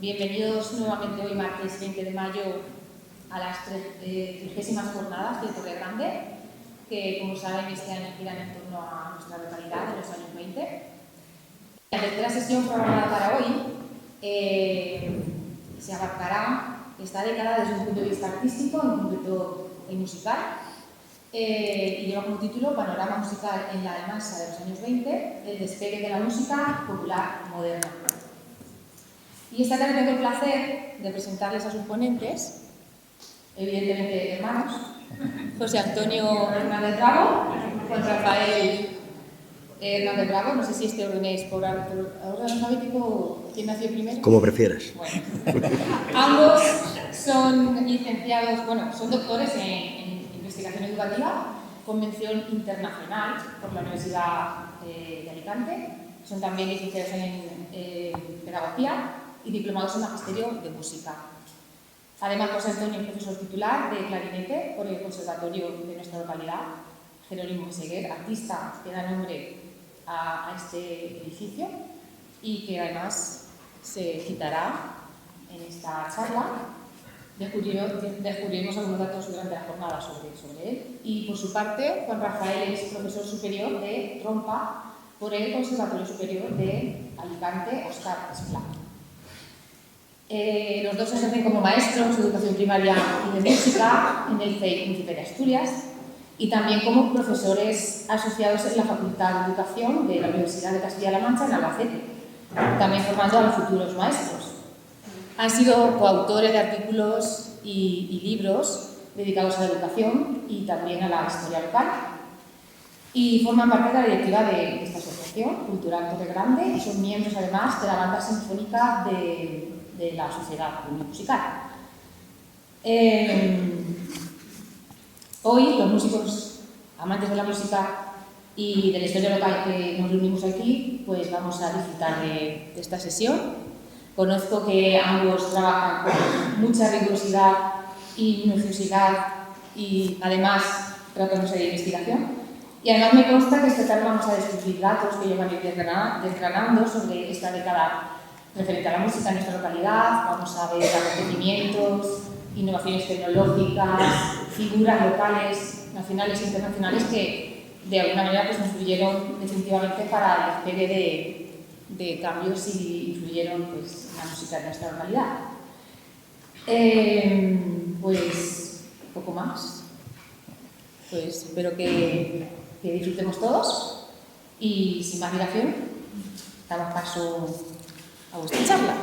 Bienvenidos nuevamente hoy, martes 20 de mayo, a las 30º jornadas de Torre Grande, que, como saben, este año giran en torno a nuestra localidad de los años 20. La tercera sesión programada para hoy se abarcará esta década desde un punto de vista artístico, en concreto el musical, y lleva como título Panorama musical en la Almansa de los años 20, el despegue de la música popular moderna. Y esta tarde tengo el placer de presentarles a sus ponentes, evidentemente hermanos, José Antonio Hernández Bravo, Juan Rafael Hernández Bravo. No sé si este orden es por orden alfabético, ¿quién nació primero? Como prefieras. Bueno. Ambos son licenciados, son doctores en investigación educativa, con mención internacional por la Universidad de Alicante. Son también licenciados en pedagogía y diplomados en magisterio de música. Además, José Antonio es profesor titular de clarinete por el conservatorio de nuestra localidad, Jerónimo Meseguer, artista que da nombre a este edificio y que además se citará en esta charla. Descubriremos algunos datos durante la jornada sobre él. Y por su parte, Juan Rafael es profesor superior de trompa por el Conservatorio Superior de Alicante, Óscar Esplá. Los dos ejercen como maestros de educación primaria y de música en el CEI Príncipe de Asturias y también como profesores asociados en la Facultad de Educación de la Universidad de Castilla-La Mancha en Albacete, también formando a los futuros maestros. Han sido coautores de artículos y libros dedicados a la educación y también a la historia local. Y forman parte de la directiva de esta asociación cultural Torre Grande y son miembros además de la banda sinfónica de la Sociedad Musical. Hoy los músicos amantes de la música y de la historia local que nos reunimos aquí, pues vamos a disfrutar de esta sesión. Conozco que ambos trabajan con mucha rigurosidad y minuciosidad y además tratándose de investigación. Y además me consta que esta tarde vamos a descubrir datos que llevan desgranando sobre esta década referente a la música en nuestra localidad. Vamos a ver acontecimientos, innovaciones tecnológicas, figuras locales, nacionales e internacionales que de alguna manera pues, influyeron definitivamente para el despegue de cambios y influyeron pues, en la música de nuestra localidad. Pues poco más. Pues espero que disfrutemos todos y sin más dilación damos paso a vuestra charla.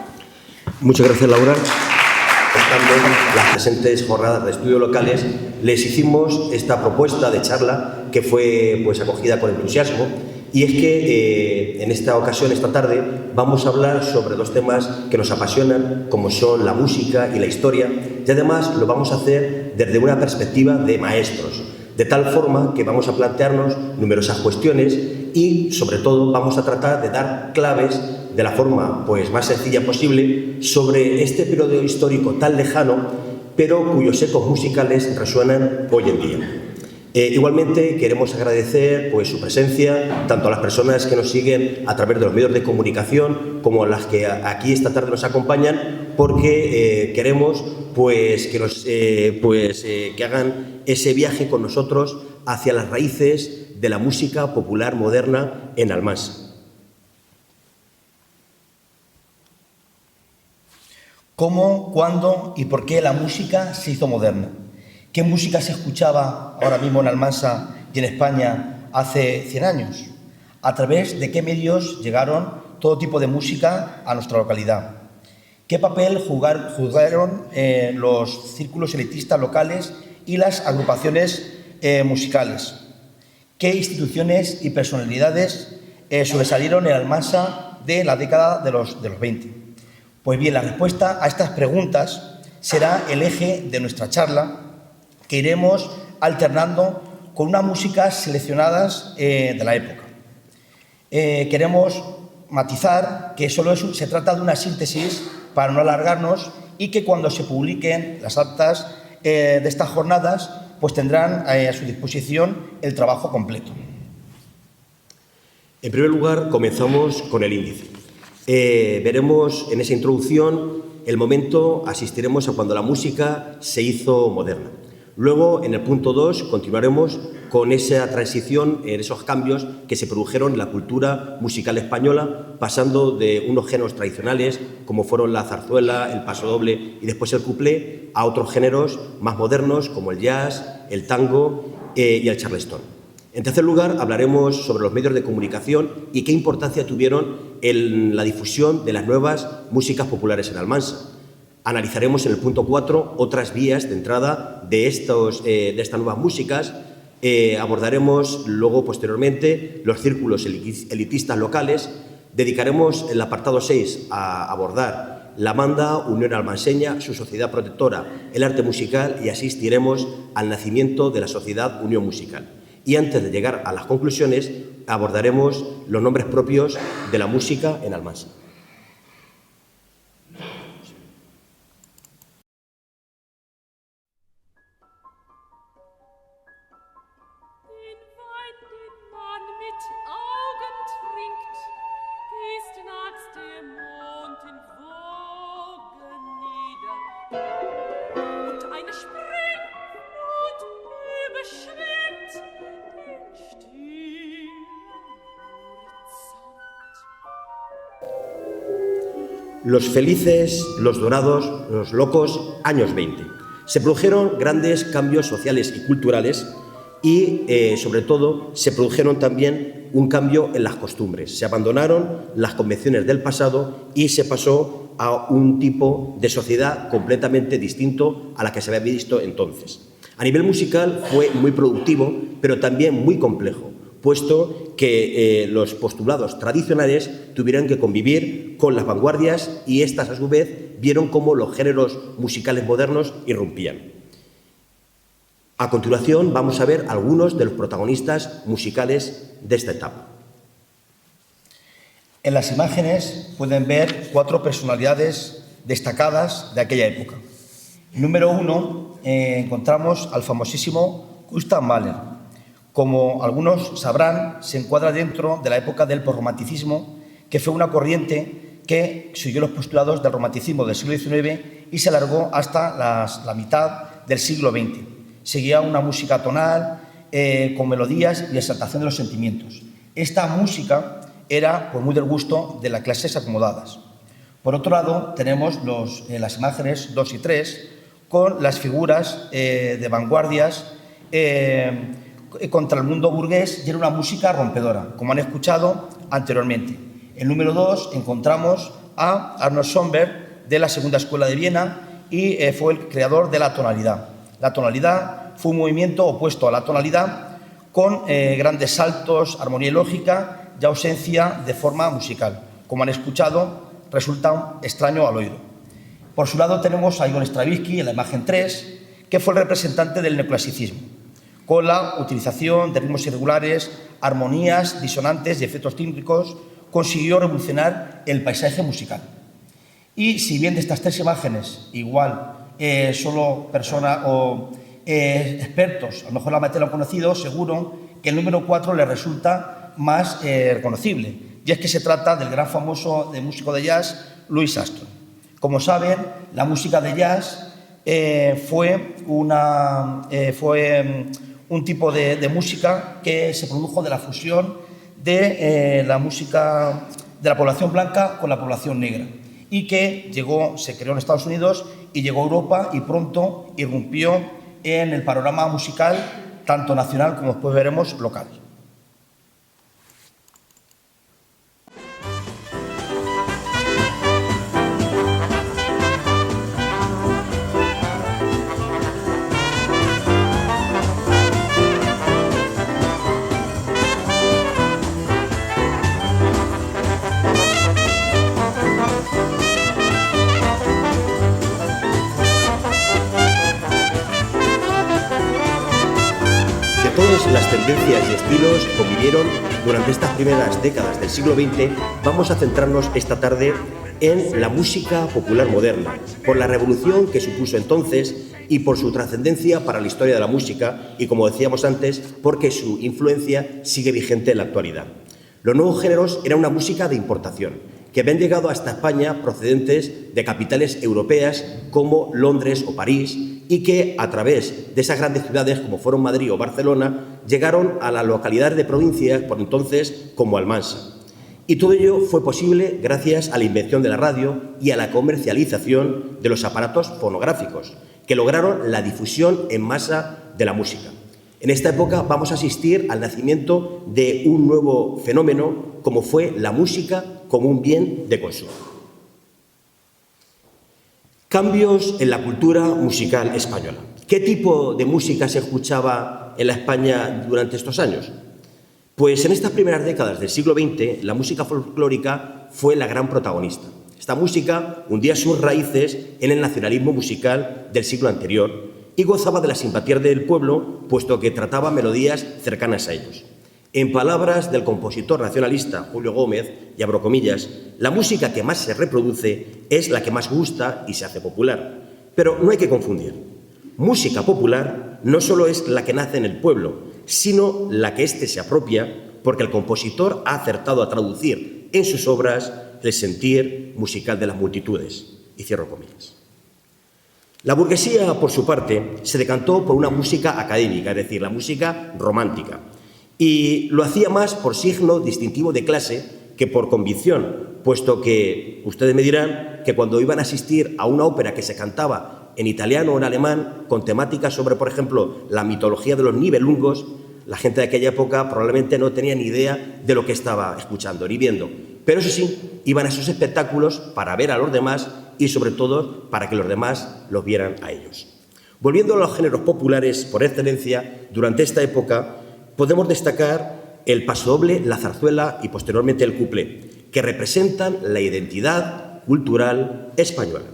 Muchas gracias, Laura. Estando en las presentes jornadas de estudios locales, les hicimos esta propuesta de charla que fue pues, acogida con entusiasmo. Y es que en esta ocasión, esta tarde, vamos a hablar sobre dos temas que nos apasionan, como son la música y la historia, y además lo vamos a hacer desde una perspectiva de maestros, de tal forma que vamos a plantearnos numerosas cuestiones y, sobre todo, vamos a tratar de dar claves de la forma pues, más sencilla posible sobre este periodo histórico tan lejano, pero cuyos ecos musicales resuenan hoy en día. Igualmente queremos agradecer pues, su presencia tanto a las personas que nos siguen a través de los medios de comunicación como a las que aquí esta tarde nos acompañan, porque queremos pues, que hagan ese viaje con nosotros hacia las raíces de la música popular moderna en Almansa. ¿Cómo, cuándo y por qué la música se hizo moderna? ¿Qué música se escuchaba ahora mismo en Almansa y en España hace 100 años? ¿A través de qué medios llegaron todo tipo de música a nuestra localidad? ¿Qué papel jugaron los círculos elitistas locales y las agrupaciones musicales? ¿Qué instituciones y personalidades sobresalieron en Almansa de la década de los 20? Pues bien, la respuesta a estas preguntas será el eje de nuestra charla, que iremos alternando con unas músicas seleccionadas de la época. Queremos matizar que solo se trata de una síntesis para no alargarnos y que cuando se publiquen las actas de estas jornadas pues tendrán a su disposición el trabajo completo. En primer lugar, comenzamos con el índice. Veremos en esa introducción el momento asistiremos a cuando la música se hizo moderna. Luego, en el punto 2, continuaremos con esa transición, esos cambios que se produjeron en la cultura musical española, pasando de unos géneros tradicionales, como fueron la zarzuela, el pasodoble y después el cuplé, a otros géneros más modernos, como el jazz, el tango y el charleston. En tercer lugar, hablaremos sobre los medios de comunicación y qué importancia tuvieron en la difusión de las nuevas músicas populares en Almansa. Analizaremos en el punto 4 otras vías de entrada de estas nuevas músicas. Abordaremos luego, posteriormente, los círculos elitistas locales. Dedicaremos el apartado 6 a abordar la Banda Unión Almanseña, su sociedad protectora, el arte musical, y asistiremos al nacimiento de la Sociedad Unión Musical. Y antes de llegar a las conclusiones, abordaremos los nombres propios de la música en Almansa. Los felices, los dorados, los locos años 20. Se produjeron grandes cambios sociales y culturales y, sobre todo, se produjeron también un cambio en las costumbres. Se abandonaron las convenciones del pasado y se pasó a un tipo de sociedad completamente distinto a la que se había visto entonces. A nivel musical fue muy productivo, pero también muy complejo, puesto que los postulados tradicionales tuvieron que convivir con las vanguardias y estas, a su vez, vieron cómo los géneros musicales modernos irrumpían. A continuación, vamos a ver algunos de los protagonistas musicales de esta etapa. En las imágenes pueden ver 4 personalidades destacadas de aquella época. Número 1, encontramos al famosísimo Gustav Mahler. Como algunos sabrán, se encuadra dentro de la época del posromanticismo, que fue una corriente que siguió los postulados del romanticismo del siglo XIX y se alargó hasta la mitad del siglo XX. Seguía una música tonal, con melodías y exaltación de los sentimientos. Esta música era muy del gusto de las clases acomodadas. Por otro lado, tenemos las imágenes 2 y 3 con las figuras de vanguardias contra el mundo burgués, y era una música rompedora, como han escuchado anteriormente. En número 2 encontramos a Arnold Schoenberg, de la Segunda Escuela de Viena, y fue el creador de la tonalidad. La tonalidad fue un movimiento opuesto a la tonalidad, con grandes saltos, armonía lógica y ausencia de forma musical. Como han escuchado, resulta extraño al oído. Por su lado tenemos a Igor Stravinsky, en la imagen 3, que fue el representante del neoclasicismo, con la utilización de ritmos irregulares, armonías, disonantes y efectos tímbricos, consiguió revolucionar el paisaje musical. Y si bien de estas 3 imágenes, igual solo personas o expertos, a lo mejor la materia lo han conocido, seguro que el número 4 le resulta más reconocible, y es que se trata del gran famoso músico de jazz, Louis Armstrong. Como saben, la música de jazz fue un tipo de música que se produjo de la fusión de la música de la población blanca con la población negra, y que se creó en Estados Unidos y llegó a Europa y pronto irrumpió en el panorama musical, tanto nacional como después veremos local. Todas las tendencias y estilos convivieron durante estas primeras décadas del siglo XX, vamos a centrarnos esta tarde en la música popular moderna, por la revolución que supuso entonces y por su trascendencia para la historia de la música y, como decíamos antes, porque su influencia sigue vigente en la actualidad. Los nuevos géneros eran una música de importación, que habían llegado hasta España procedentes de capitales europeas como Londres o París y que a través de esas grandes ciudades como fueron Madrid o Barcelona llegaron a las localidades de provincias por entonces como Almansa. Y todo ello fue posible gracias a la invención de la radio y a la comercialización de los aparatos fonográficos, que lograron la difusión en masa de la música. En esta época vamos a asistir al nacimiento de un nuevo fenómeno como fue la música como un bien de consumo. Cambios en la cultura musical española. ¿Qué tipo de música se escuchaba en la España durante estos años? Pues en estas primeras décadas del siglo XX, la música folclórica fue la gran protagonista. Esta música hundía sus raíces en el nacionalismo musical del siglo anterior y gozaba de la simpatía del pueblo, puesto que trataba melodías cercanas a ellos. En palabras del compositor nacionalista Julio Gómez, y abro comillas, la música que más se reproduce es la que más gusta y se hace popular. Pero no hay que confundir. Música popular no solo es la que nace en el pueblo, sino la que éste se apropia, porque el compositor ha acertado a traducir en sus obras el sentir musical de las multitudes. Y cierro comillas. La burguesía, por su parte, se decantó por una música académica, es decir, la música romántica, y lo hacía más por signo distintivo de clase que por convicción, puesto que ustedes me dirán que cuando iban a asistir a una ópera que se cantaba en italiano o en alemán, con temáticas sobre, por ejemplo, la mitología de los Nibelungos, la gente de aquella época probablemente no tenía ni idea de lo que estaba escuchando ni viendo. Pero eso sí, iban a esos espectáculos para ver a los demás y, sobre todo, para que los demás los vieran a ellos. Volviendo a los géneros populares por excelencia, durante esta época podemos destacar el pasodoble, la zarzuela y posteriormente el cuplé, que representan la identidad cultural española.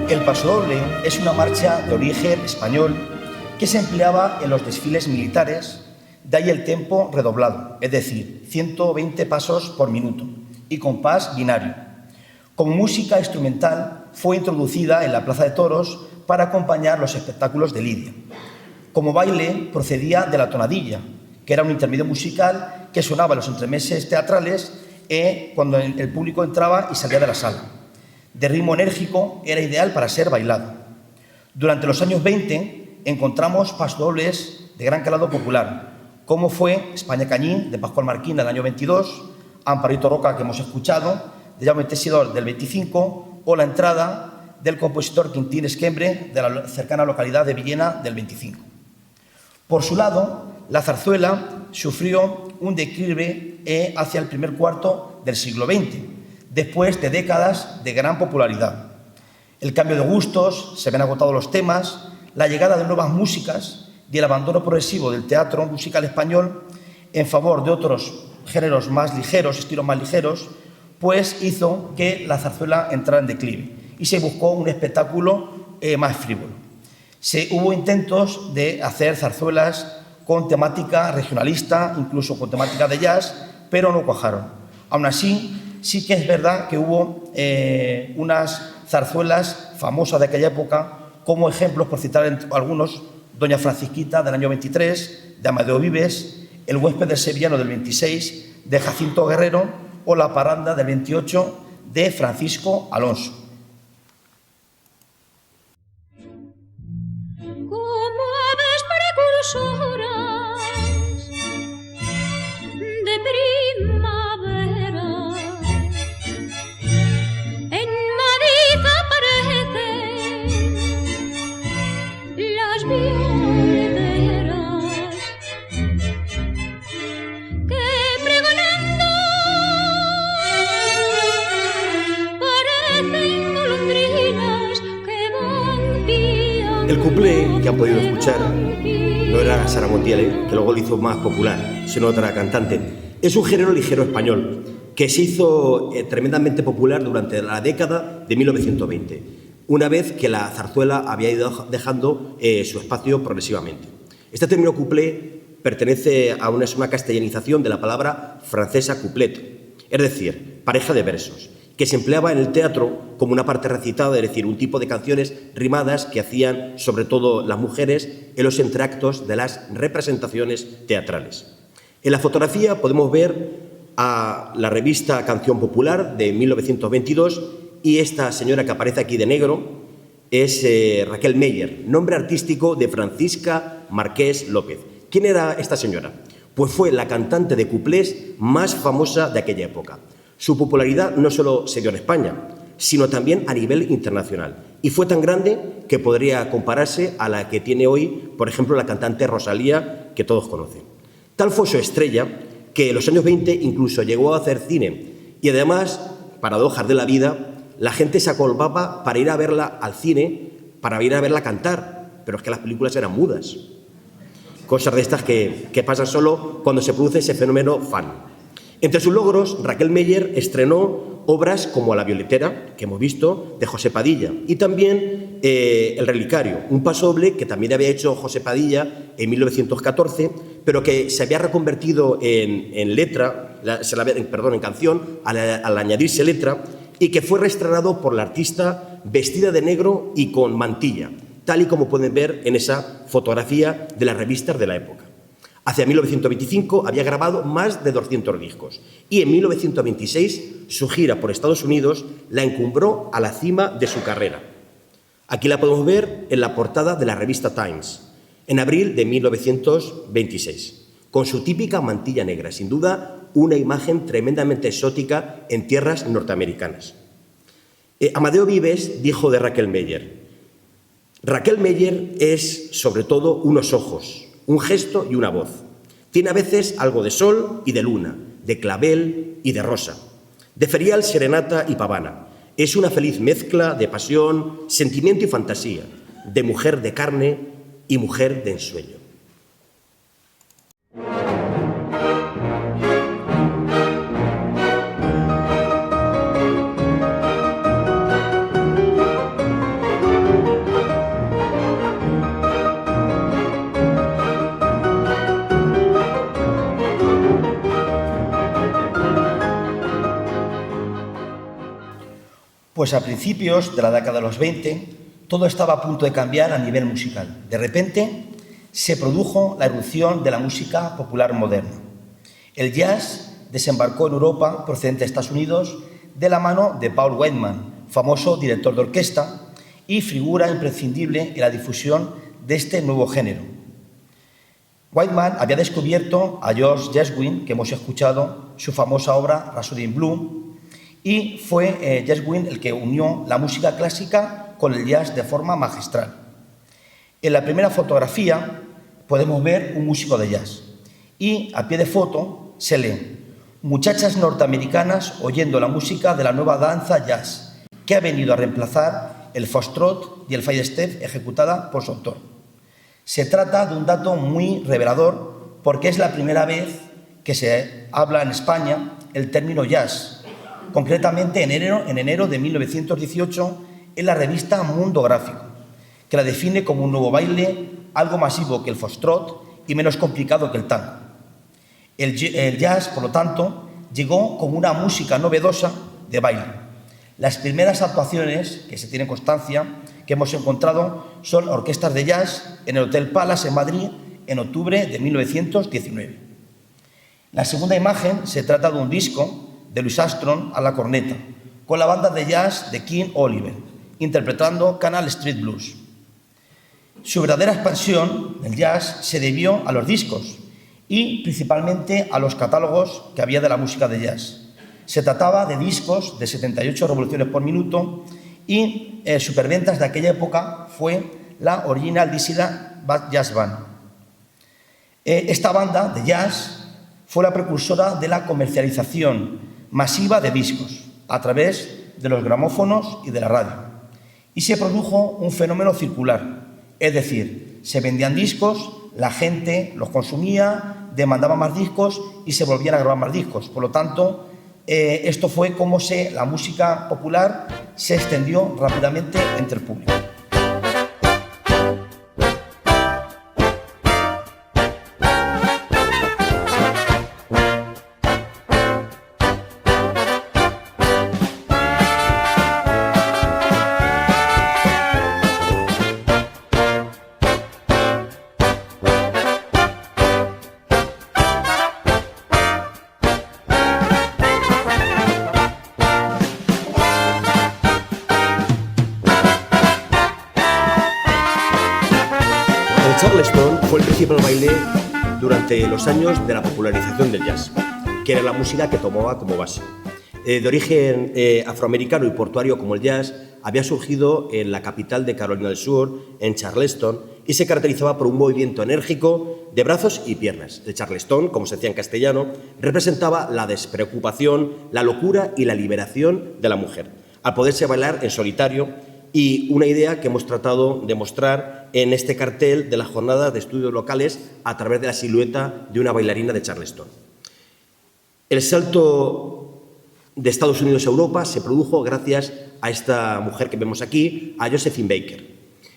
El pasodoble es una marcha de origen español que se empleaba en los desfiles militares, de ahí el tempo redoblado, es decir, 120 pasos por minuto y compás binario. Como música instrumental fue introducida en la Plaza de Toros para acompañar los espectáculos de lidia. Como baile procedía de la tonadilla, que era un intermedio musical que sonaba en los entremeses teatrales cuando el público entraba y salía de la sala. De ritmo enérgico, era ideal para ser bailado. Durante los años 20 encontramos pasodobles de gran calado popular, como fue España Cañín, de Pascual Marquín, del año 22, Amparito Roca, que hemos escuchado, de Jaume Teixidor, del 25, o La Entrada, del compositor Quintín Esquembre, de la cercana localidad de Villena, del 25. Por su lado, la zarzuela sufrió un declive hacia el primer cuarto del siglo XX, después de décadas de gran popularidad. El cambio de gustos, se ven agotados los temas, la llegada de nuevas músicas y el abandono progresivo del teatro musical español en favor de otros géneros más ligeros, estilos más ligeros, pues hizo que la zarzuela entrara en declive y se buscó un espectáculo más frívolo. Hubo intentos de hacer zarzuelas con temática regionalista, incluso con temática de jazz, pero no cuajaron. Aún así, sí que es verdad que hubo unas zarzuelas famosas de aquella época, como ejemplos, por citar algunos, Doña Francisquita, del año 23, de Amadeo Vives, El huésped del sevillano, del 26, de Jacinto Guerrero, o La parranda, del 28, de Francisco Alonso. Como aves precursoras de primavera, en Madrid aparecen las violeteras que pregonando parecen golondrinas que van piando. El cuplé, que han podido escuchar, no era Sara Montiel, que luego lo hizo más popular, sino otra cantante. Es un género ligero español que se hizo tremendamente popular durante la década de 1920. una vez que la zarzuela había ido dejando su espacio progresivamente. Este término cuplé pertenece a una castellanización de la palabra francesa couplet, es decir, pareja de versos, que se empleaba en el teatro como una parte recitada, es decir, un tipo de canciones rimadas que hacían sobre todo las mujeres en los entreactos de las representaciones teatrales. En la fotografía podemos ver a la revista Canción Popular de 1922 y esta señora que aparece aquí de negro es Raquel Meyer, nombre artístico de Francisca Marqués López. ¿Quién era esta señora? Pues fue la cantante de cuplés más famosa de aquella época. Su popularidad no solo se dio en España, sino también a nivel internacional. Y fue tan grande que podría compararse a la que tiene hoy, por ejemplo, la cantante Rosalía, que todos conocen. Tal fue su estrella que en los años 20 incluso llegó a hacer cine. Y además, paradojas de la vida, la gente se acolbaba para ir a verla al cine, para ir a verla cantar. Pero es que las películas eran mudas. Cosas de estas que pasan solo cuando se produce ese fenómeno fan. Entre sus logros, Raquel Meyer estrenó obras como La Violetera, que hemos visto, de José Padilla, y también El Relicario, un pasoble que también había hecho José Padilla en 1914, pero que se había reconvertido en canción al añadirse letra, y que fue reestrenado por la artista vestida de negro y con mantilla, tal y como pueden ver en esa fotografía de las revistas de la época. Hacia 1925 había grabado más de 200 discos y en 1926 su gira por Estados Unidos la encumbró a la cima de su carrera. Aquí la podemos ver en la portada de la revista Times, en abril de 1926, con su típica mantilla negra, sin duda una imagen tremendamente exótica en tierras norteamericanas. Amadeo Vives dijo de Raquel Meyer: Raquel Meyer es sobre todo unos ojos, un gesto y una voz. Tiene a veces algo de sol y de luna, de clavel y de rosa, de ferial, serenata y pavana. Es una feliz mezcla de pasión, sentimiento y fantasía, de mujer de carne y mujer de ensueño. Pues a principios de la década de los 20, todo estaba a punto de cambiar a nivel musical. De repente, se produjo la irrupción de la música popular moderna. El jazz desembarcó en Europa, procedente de Estados Unidos, de la mano de Paul Whiteman, famoso director de orquesta y figura imprescindible en la difusión de este nuevo género. Whiteman había descubierto a George Gershwin, que hemos escuchado su famosa obra Rhapsody in Blue, y fue Gershwin el que unió la música clásica con el jazz de forma magistral. En la primera fotografía podemos ver un músico de jazz y a pie de foto se lee: muchachas norteamericanas oyendo la música de la nueva danza jazz que ha venido a reemplazar el foxtrot y el fingerstep ejecutada por su autor. Se trata de un dato muy revelador porque es la primera vez que se habla en España el término jazz, concretamente en enero de 1918 en la revista Mundo Gráfico, que la define como un nuevo baile, algo masivo que el foxtrot y menos complicado que el tango. El jazz, por lo tanto, llegó como una música novedosa de baile. Las primeras actuaciones que se tiene constancia que hemos encontrado son orquestas de jazz en el Hotel Palace en Madrid en octubre de 1919. La segunda imagen se trata de un disco de Louis Armstrong a la corneta, con la banda de jazz de King Oliver, interpretando Canal Street Blues. Su verdadera expansión, el jazz, se debió a los discos y principalmente a los catálogos que había de la música de jazz. Se trataba de discos de 78 revoluciones por minuto y superventas de aquella época fue la Original Dixieland Jazz Band. Esta banda de jazz fue la precursora de la comercialización masiva de discos a través de los gramófonos y de la radio. Y se produjo un fenómeno circular, es decir, se vendían discos, la gente los consumía, demandaba más discos y se volvían a grabar más discos. Por lo tanto, esto fue como la música popular se extendió rápidamente entre el público. El Charleston fue el principal baile durante los años de la popularización del jazz, que era la música que tomaba como base. De origen afroamericano y portuario como el jazz, había surgido en la capital de Carolina del Sur, en Charleston, y se caracterizaba por un movimiento enérgico de brazos y piernas. El Charleston, como se decía en castellano, representaba la despreocupación, la locura y la liberación de la mujer, al poderse bailar en solitario, y una idea que hemos tratado de mostrar en este cartel de las jornadas de estudios locales a través de la silueta de una bailarina de Charleston. El salto de Estados Unidos a Europa se produjo gracias a esta mujer que vemos aquí, a Josephine Baker,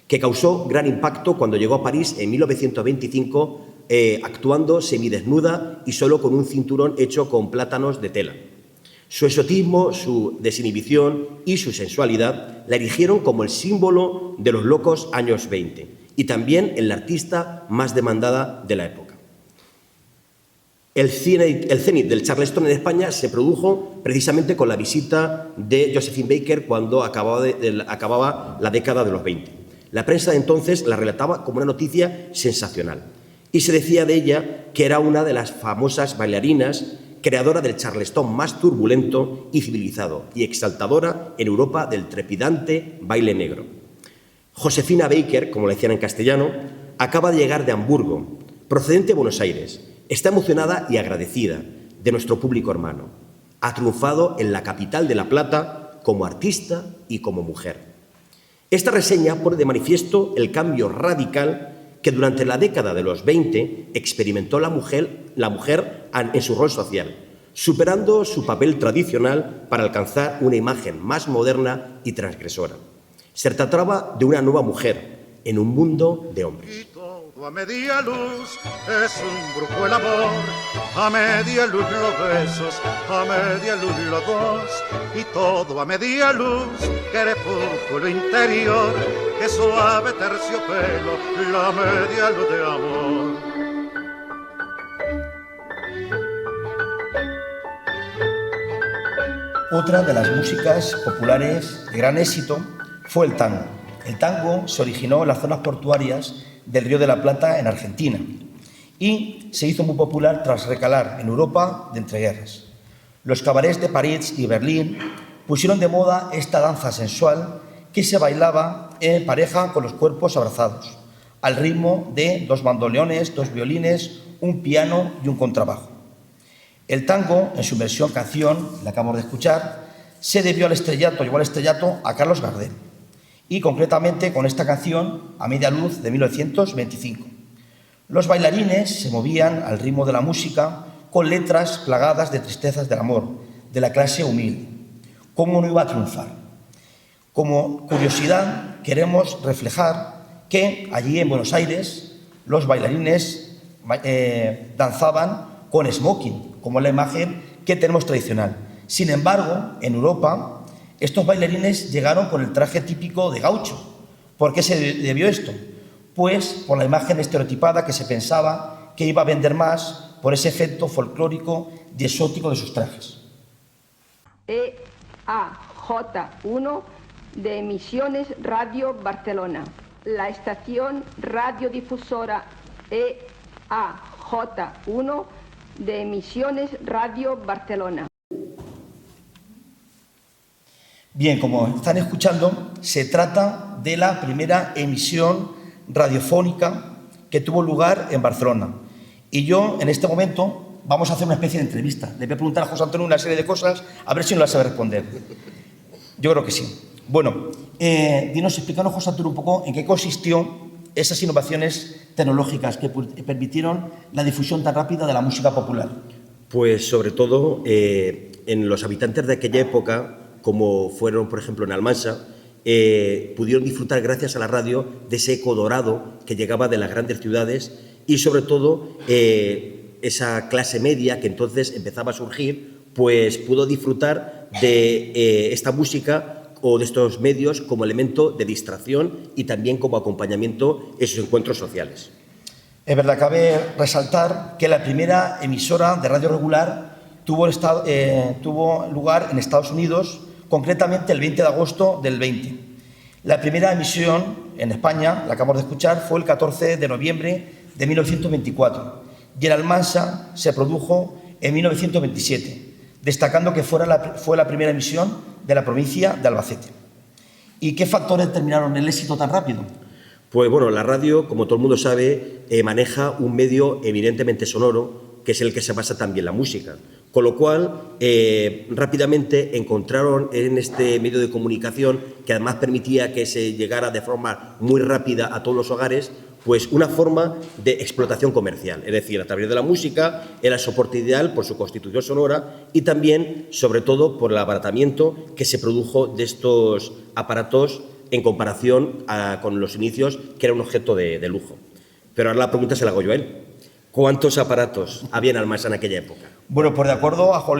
que causó gran impacto cuando llegó a París en 1925, actuando semidesnuda y solo con un cinturón hecho con plátanos de tela. Su exotismo, su desinhibición y su sensualidad la erigieron como el símbolo de los locos años 20 y también en la artista más demandada de la época. El cenit del Charleston en España se produjo precisamente con la visita de Josephine Baker cuando acababa la década de los 20. La prensa de entonces la relataba como una noticia sensacional y se decía de ella que era una de las famosas bailarinas creadora del Charleston más turbulento y civilizado y exaltadora en Europa del trepidante baile negro. Josefina Baker, como le decían en castellano, acaba de llegar de Hamburgo, procedente de Buenos Aires. Está emocionada y agradecida de nuestro público hermano. Ha triunfado en la capital de La Plata como artista y como mujer. Esta reseña pone de manifiesto el cambio radical que durante la década de los 20 experimentó la mujer en su rol social, superando su papel tradicional para alcanzar una imagen más moderna y transgresora. Se trataba de una nueva mujer en un mundo de hombres. A media luz es un brujo el amor, a media luz los besos, a media luz los dos, y todo a media luz, crepúsculo interior, que suave terciopelo, la media luz de amor. Otra de las músicas populares de gran éxito fue el tango. El tango se originó en las zonas portuarias del Río de la Plata en Argentina y se hizo muy popular tras recalar en Europa de entreguerras. Los cabarets de París y Berlín pusieron de moda esta danza sensual que se bailaba en pareja con los cuerpos abrazados, al ritmo de 2 bandoneones, 2 violines, un piano y un contrabajo. El tango, en su versión canción, la acabamos de escuchar, se debió llegó al estrellato a Carlos Gardel, y concretamente con esta canción, A media luz, de 1925. Los bailarines se movían al ritmo de la música con letras plagadas de tristezas del amor, de la clase humilde. ¿Cómo no iba a triunfar? Como curiosidad, queremos reflejar que allí en Buenos Aires los bailarines danzaban con smoking, como la imagen que tenemos tradicional. Sin embargo, en Europa, estos bailarines llegaron con el traje típico de gaucho. ¿Por qué se debió esto? Pues por la imagen estereotipada que se pensaba que iba a vender más por ese efecto folclórico y exótico de sus trajes. EAJ1 de Emisiones Radio Barcelona. La estación radiodifusora EAJ1 de Emisiones Radio Barcelona. Bien, como están escuchando, se trata de la primera emisión radiofónica que tuvo lugar en Barcelona. Y yo, en este momento, vamos a hacer una especie de entrevista. Le voy a preguntar a José Antonio una serie de cosas, a ver si nos las sabe responder. Yo creo que sí. Bueno, explícanos, José Antonio, un poco en qué consistió esas innovaciones tecnológicas que permitieron la difusión tan rápida de la música popular. Pues sobre todo en los habitantes de aquella época como fueron, por ejemplo, en Almansa, pudieron disfrutar gracias a la radio de ese eco dorado que llegaba de las grandes ciudades y, sobre todo, esa clase media que entonces empezaba a surgir, pues pudo disfrutar de esta música o de estos medios como elemento de distracción y también como acompañamiento en sus encuentros sociales. Es verdad, cabe resaltar que la primera emisora de radio regular tuvo lugar en Estados Unidos, concretamente el 20 de agosto del 20. La primera emisión en España, la acabamos de escuchar, fue el 14 de noviembre de 1924 y en Almansa se produjo en 1927, destacando que fue la primera emisión de la provincia de Albacete. ¿Y qué factores determinaron el éxito tan rápido? Pues bueno, la radio, como todo el mundo sabe, maneja un medio evidentemente sonoro, que es el que se basa también la música. Con lo cual, rápidamente encontraron en este medio de comunicación, que además permitía que se llegara de forma muy rápida a todos los hogares, pues una forma de explotación comercial. Es decir, a través de la música era el soporte ideal por su constitución sonora y también, sobre todo, por el abaratamiento que se produjo de estos aparatos en comparación con los inicios, que era un objeto de lujo. Pero ahora la pregunta se la hago yo a él. ¿Cuántos aparatos había en Almansa en aquella época? Bueno, pues de acuerdo a Juan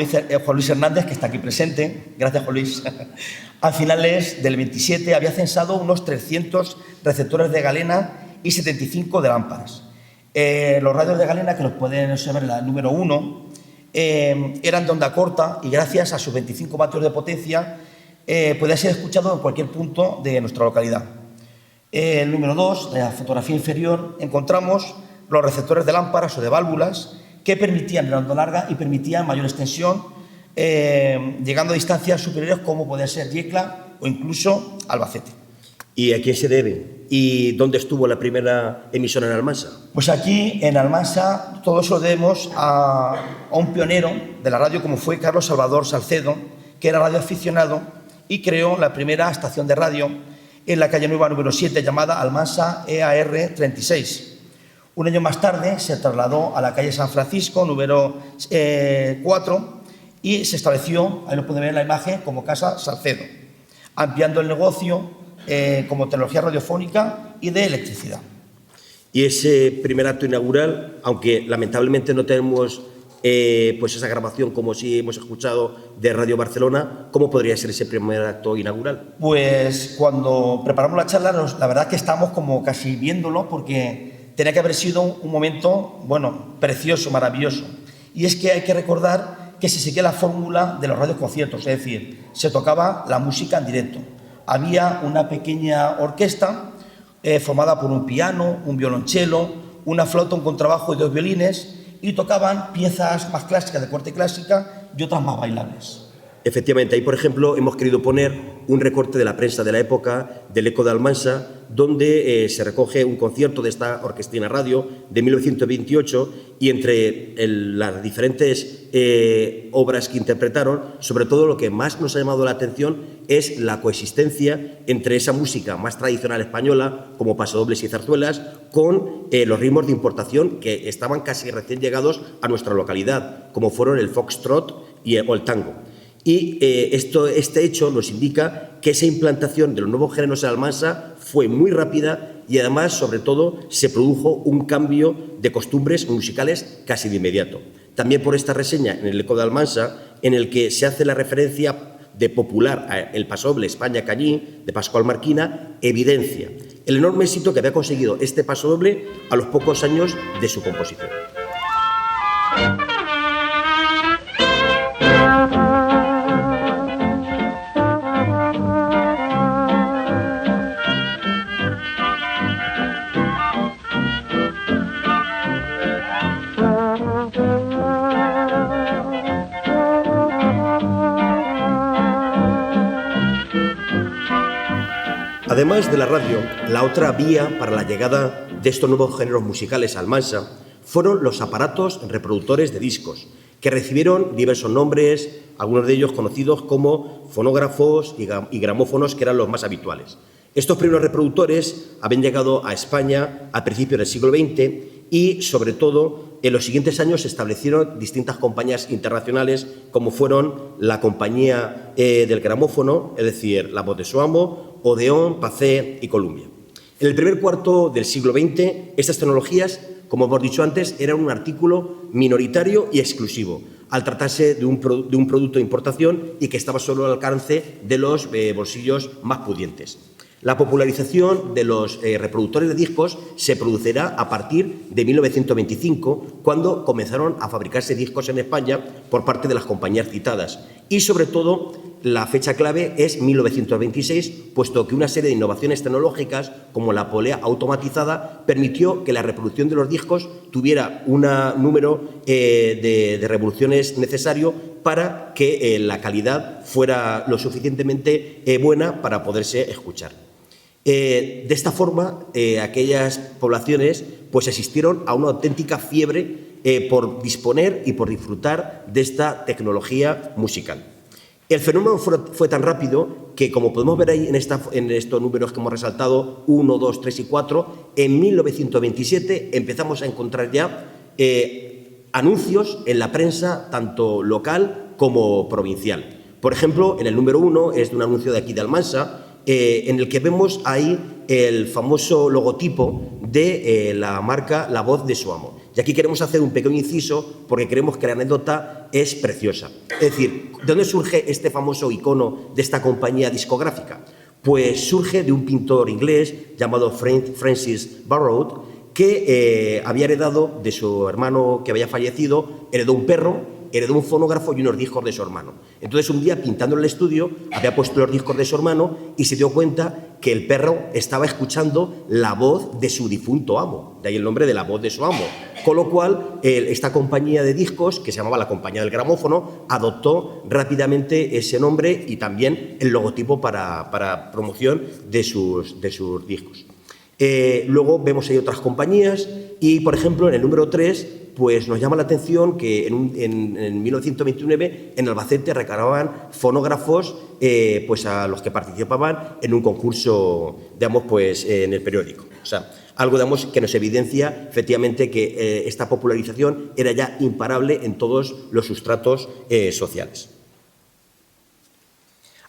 Luis Hernández, que está aquí presente, gracias Juan Luis, a finales del 27 había censado unos 300 receptores de galena y 75 de lámparas. Los radios de galena, que los pueden observar en la número 1, eran de onda corta y gracias a sus 25 vatios de potencia podía ser escuchado en cualquier punto de nuestra localidad. El número 2, en la fotografía inferior, encontramos los receptores de lámparas o de válvulas que permitían la onda larga y permitían mayor extensión, llegando a distancias superiores como podía ser Yecla o incluso Albacete. ¿Y a quién se debe? ¿Y dónde estuvo la primera emisora en Almansa? Pues aquí en Almansa todo eso lo debemos a un pionero de la radio como fue Carlos Salvador Salcedo, que era radioaficionado y creó la primera estación de radio en la calle Nueva número 7 llamada Almansa EAR 36. Un año más tarde se trasladó a la calle San Francisco número 4 y se estableció, ahí lo pueden ver en la imagen, como Casa Salcedo, ampliando el negocio como tecnología radiofónica y de electricidad. Y ese primer acto inaugural, aunque lamentablemente no tenemos pues esa grabación como sí hemos escuchado de Radio Barcelona, ¿cómo podría ser ese primer acto inaugural? Pues cuando preparamos la charla, la verdad que estamos como casi viéndolo porque tenía que haber sido un momento, bueno, precioso, maravilloso. Y es que hay que recordar que se seguía la fórmula de los radioconciertos, es decir, se tocaba la música en directo. Había una pequeña orquesta formada por un piano, un violonchelo, una flauta, un contrabajo y 2 violines, y tocaban piezas más clásicas, de corte clásica, y otras más bailables. Efectivamente, ahí, por ejemplo, hemos querido poner un recorte de la prensa de la época, del Eco de Almansa, donde se recoge un concierto de esta orquestina radio de 1928 y entre las diferentes obras que interpretaron, sobre todo lo que más nos ha llamado la atención es la coexistencia entre esa música más tradicional española, como pasodobles y zarzuelas, con los ritmos de importación que estaban casi recién llegados a nuestra localidad, como fueron el foxtrot o el tango. Y este hecho nos indica que esa implantación de los nuevos géneros en Almansa fue muy rápida y además, sobre todo, se produjo un cambio de costumbres musicales casi de inmediato. También por esta reseña en el Eco de Almansa, en el que se hace la referencia de popular a el pasodoble España Cañí, de Pascual Marquina, evidencia el enorme éxito que había conseguido este pasodoble a los pocos años de su composición. Además de la radio, la otra vía para la llegada de estos nuevos géneros musicales a Almansa fueron los aparatos reproductores de discos, que recibieron diversos nombres, algunos de ellos conocidos como fonógrafos y gramófonos, que eran los más habituales. Estos primeros reproductores habían llegado a España a principios del siglo XX y, sobre todo, en los siguientes años se establecieron distintas compañías internacionales, como fueron la Compañía del Gramófono, es decir, La Voz de su Amo, Odeón, Pacé y Columbia. En el primer cuarto del siglo XX, estas tecnologías, como hemos dicho antes, eran un artículo minoritario y exclusivo, al tratarse de un producto de importación y que estaba solo al alcance de los bolsillos más pudientes. La popularización de los reproductores de discos se producirá a partir de 1925, cuando comenzaron a fabricarse discos en España por parte de las compañías citadas. Y, sobre todo, la fecha clave es 1926, puesto que una serie de innovaciones tecnológicas, como la polea automatizada, permitió que la reproducción de los discos tuviera un número de revoluciones necesario para que la calidad fuera lo suficientemente buena para poderse escuchar. De esta forma, aquellas poblaciones pues asistieron a una auténtica fiebre por disponer y por disfrutar de esta tecnología musical. El fenómeno fue tan rápido que, como podemos ver ahí en estos números que hemos resaltado, 1, 2, 3 y 4, en 1927 empezamos a encontrar ya anuncios en la prensa, tanto local como provincial. Por ejemplo, en el número 1 es de un anuncio de aquí de Almansa, en el que vemos ahí el famoso logotipo de la marca La Voz de su Amo. Y aquí queremos hacer un pequeño inciso porque creemos que la anécdota es preciosa. Es decir, ¿de dónde surge este famoso icono de esta compañía discográfica? Pues surge de un pintor inglés llamado Francis Barrow, que había heredado de su hermano que había fallecido, heredó un perro, heredó un fonógrafo y unos discos de su hermano. Entonces, un día, pintando en el estudio, había puesto los discos de su hermano y se dio cuenta que el perro estaba escuchando la voz de su difunto amo, de ahí el nombre de La Voz de su Amo. Con lo cual, esta compañía de discos, que se llamaba la Compañía del Gramófono, adoptó rápidamente ese nombre y también el logotipo para promoción de sus discos. Luego vemos ahí otras compañías y, por ejemplo, en el número 3, pues nos llama la atención que en 1929 en Albacete reclamaban fonógrafos pues a los que participaban en un concurso, digamos, pues en el periódico. O sea, algo, digamos, que nos evidencia efectivamente que esta popularización era ya imparable en todos los sustratos sociales.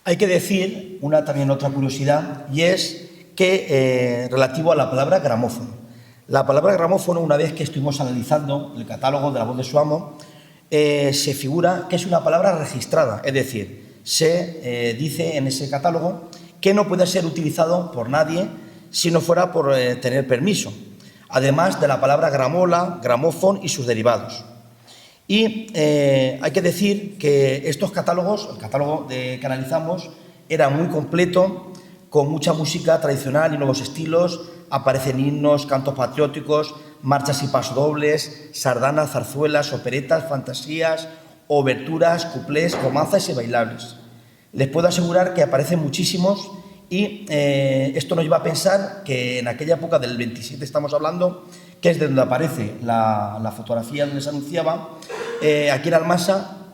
Hay que decir también otra curiosidad, y es que relativo a la palabra gramófono. La palabra gramófono, una vez que estuvimos analizando el catálogo de La Voz de su Amo, se figura que es una palabra registrada, es decir, se dice en ese catálogo que no puede ser utilizado por nadie si no fuera por tener permiso, además de la palabra gramola, gramófono y sus derivados. Y hay que decir que estos catálogos, el catálogo que analizamos, era muy completo, con mucha música tradicional y nuevos estilos. Aparecen himnos, cantos patrióticos, marchas y pasodobles, sardanas, zarzuelas, operetas, fantasías, oberturas, cuplés, romanzas y bailables. Les puedo asegurar que aparecen muchísimos y esto nos lleva a pensar que en aquella época del 27 estamos hablando, que es de donde aparece la fotografía donde se anunciaba, aquí en Almansa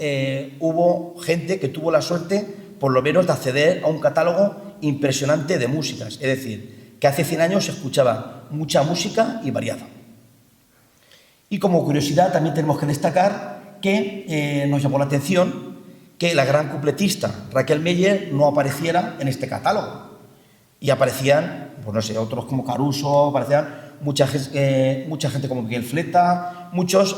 hubo gente que tuvo la suerte, por lo menos, de acceder a un catálogo impresionante de músicas, es decir, que hace 100 años se escuchaba mucha música y variada. Y como curiosidad también tenemos que destacar que nos llamó la atención que la gran cupletista Raquel Meller no apareciera en este catálogo. Y aparecían, pues no sé, otros como Caruso, aparecían mucha gente como Miguel Fleta, muchos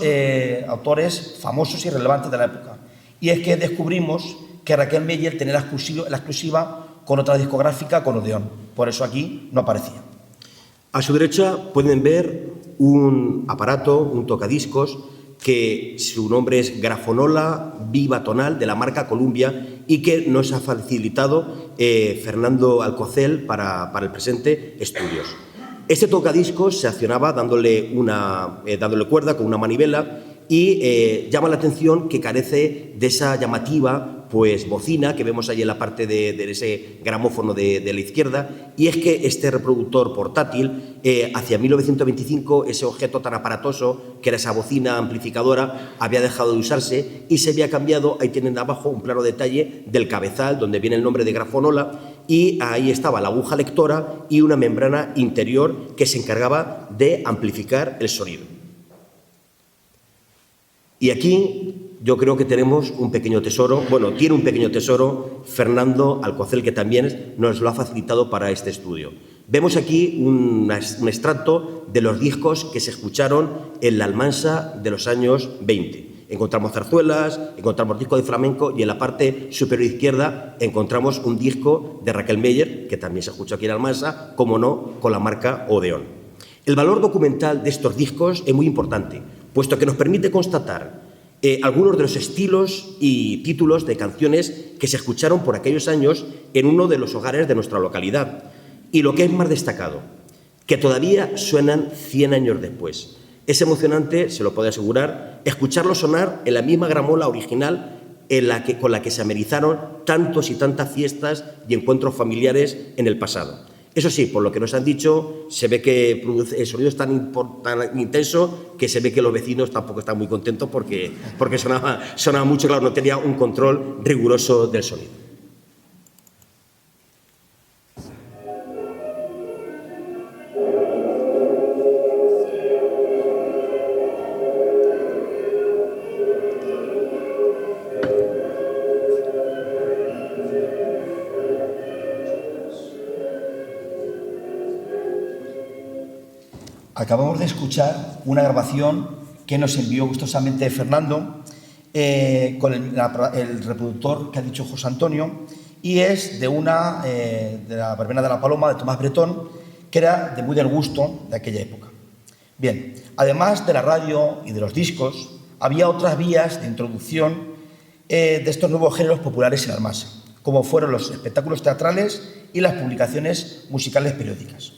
autores famosos y relevantes de la época. Y es que descubrimos que Raquel Meller tenía la exclusiva con otra discográfica, con Odeón. Por eso aquí no aparecía. A su derecha pueden ver un aparato, un tocadiscos, que su nombre es Grafonola Vivatonal, de la marca Columbia, y que nos ha facilitado Fernando Alcocel para el presente estudios. Este tocadiscos se accionaba dándole cuerda con una manivela y llama la atención que carece de esa llamativa pues bocina que vemos ahí en la parte de ese gramófono de la izquierda, y es que este reproductor portátil, hacia 1925, ese objeto tan aparatoso que era esa bocina amplificadora, había dejado de usarse y se había cambiado. Ahí tienen abajo un plano detalle del cabezal donde viene el nombre de Grafonola, y ahí estaba la aguja lectora y una membrana interior que se encargaba de amplificar el sonido. Y aquí yo creo que tenemos un pequeño tesoro, bueno, tiene un pequeño tesoro Fernando Alcocer, que también nos lo ha facilitado para este estudio. Vemos aquí un extracto de los discos que se escucharon en la Almansa de los años 20. Encontramos zarzuelas, encontramos discos de flamenco y en la parte superior izquierda encontramos un disco de Raquel Meyer, que también se escuchó aquí en Almansa, como no, con la marca Odeón. El valor documental de estos discos es muy importante, puesto que nos permite constatar algunos de los estilos y títulos de canciones que se escucharon por aquellos años en uno de los hogares de nuestra localidad. Y lo que es más destacado, que todavía suenan 100 años después. Es emocionante, se lo puedo asegurar, escucharlo sonar en la misma gramola original con la que se amenizaron tantos y tantas fiestas y encuentros familiares en el pasado. Eso sí, por lo que nos han dicho, se ve que el sonido es tan intenso que se ve que los vecinos tampoco están muy contentos porque sonaba mucho, claro, no tenía un control riguroso del sonido. Acabamos de escuchar una grabación que nos envió gustosamente Fernando con el reproductor que ha dicho José Antonio, y es de la verbena de la Paloma de Tomás Bretón, que era de muy del gusto de aquella época. Bien, además de la radio y de los discos, había otras vías de introducción de estos nuevos géneros populares en Almansa, como fueron los espectáculos teatrales y las publicaciones musicales periódicas.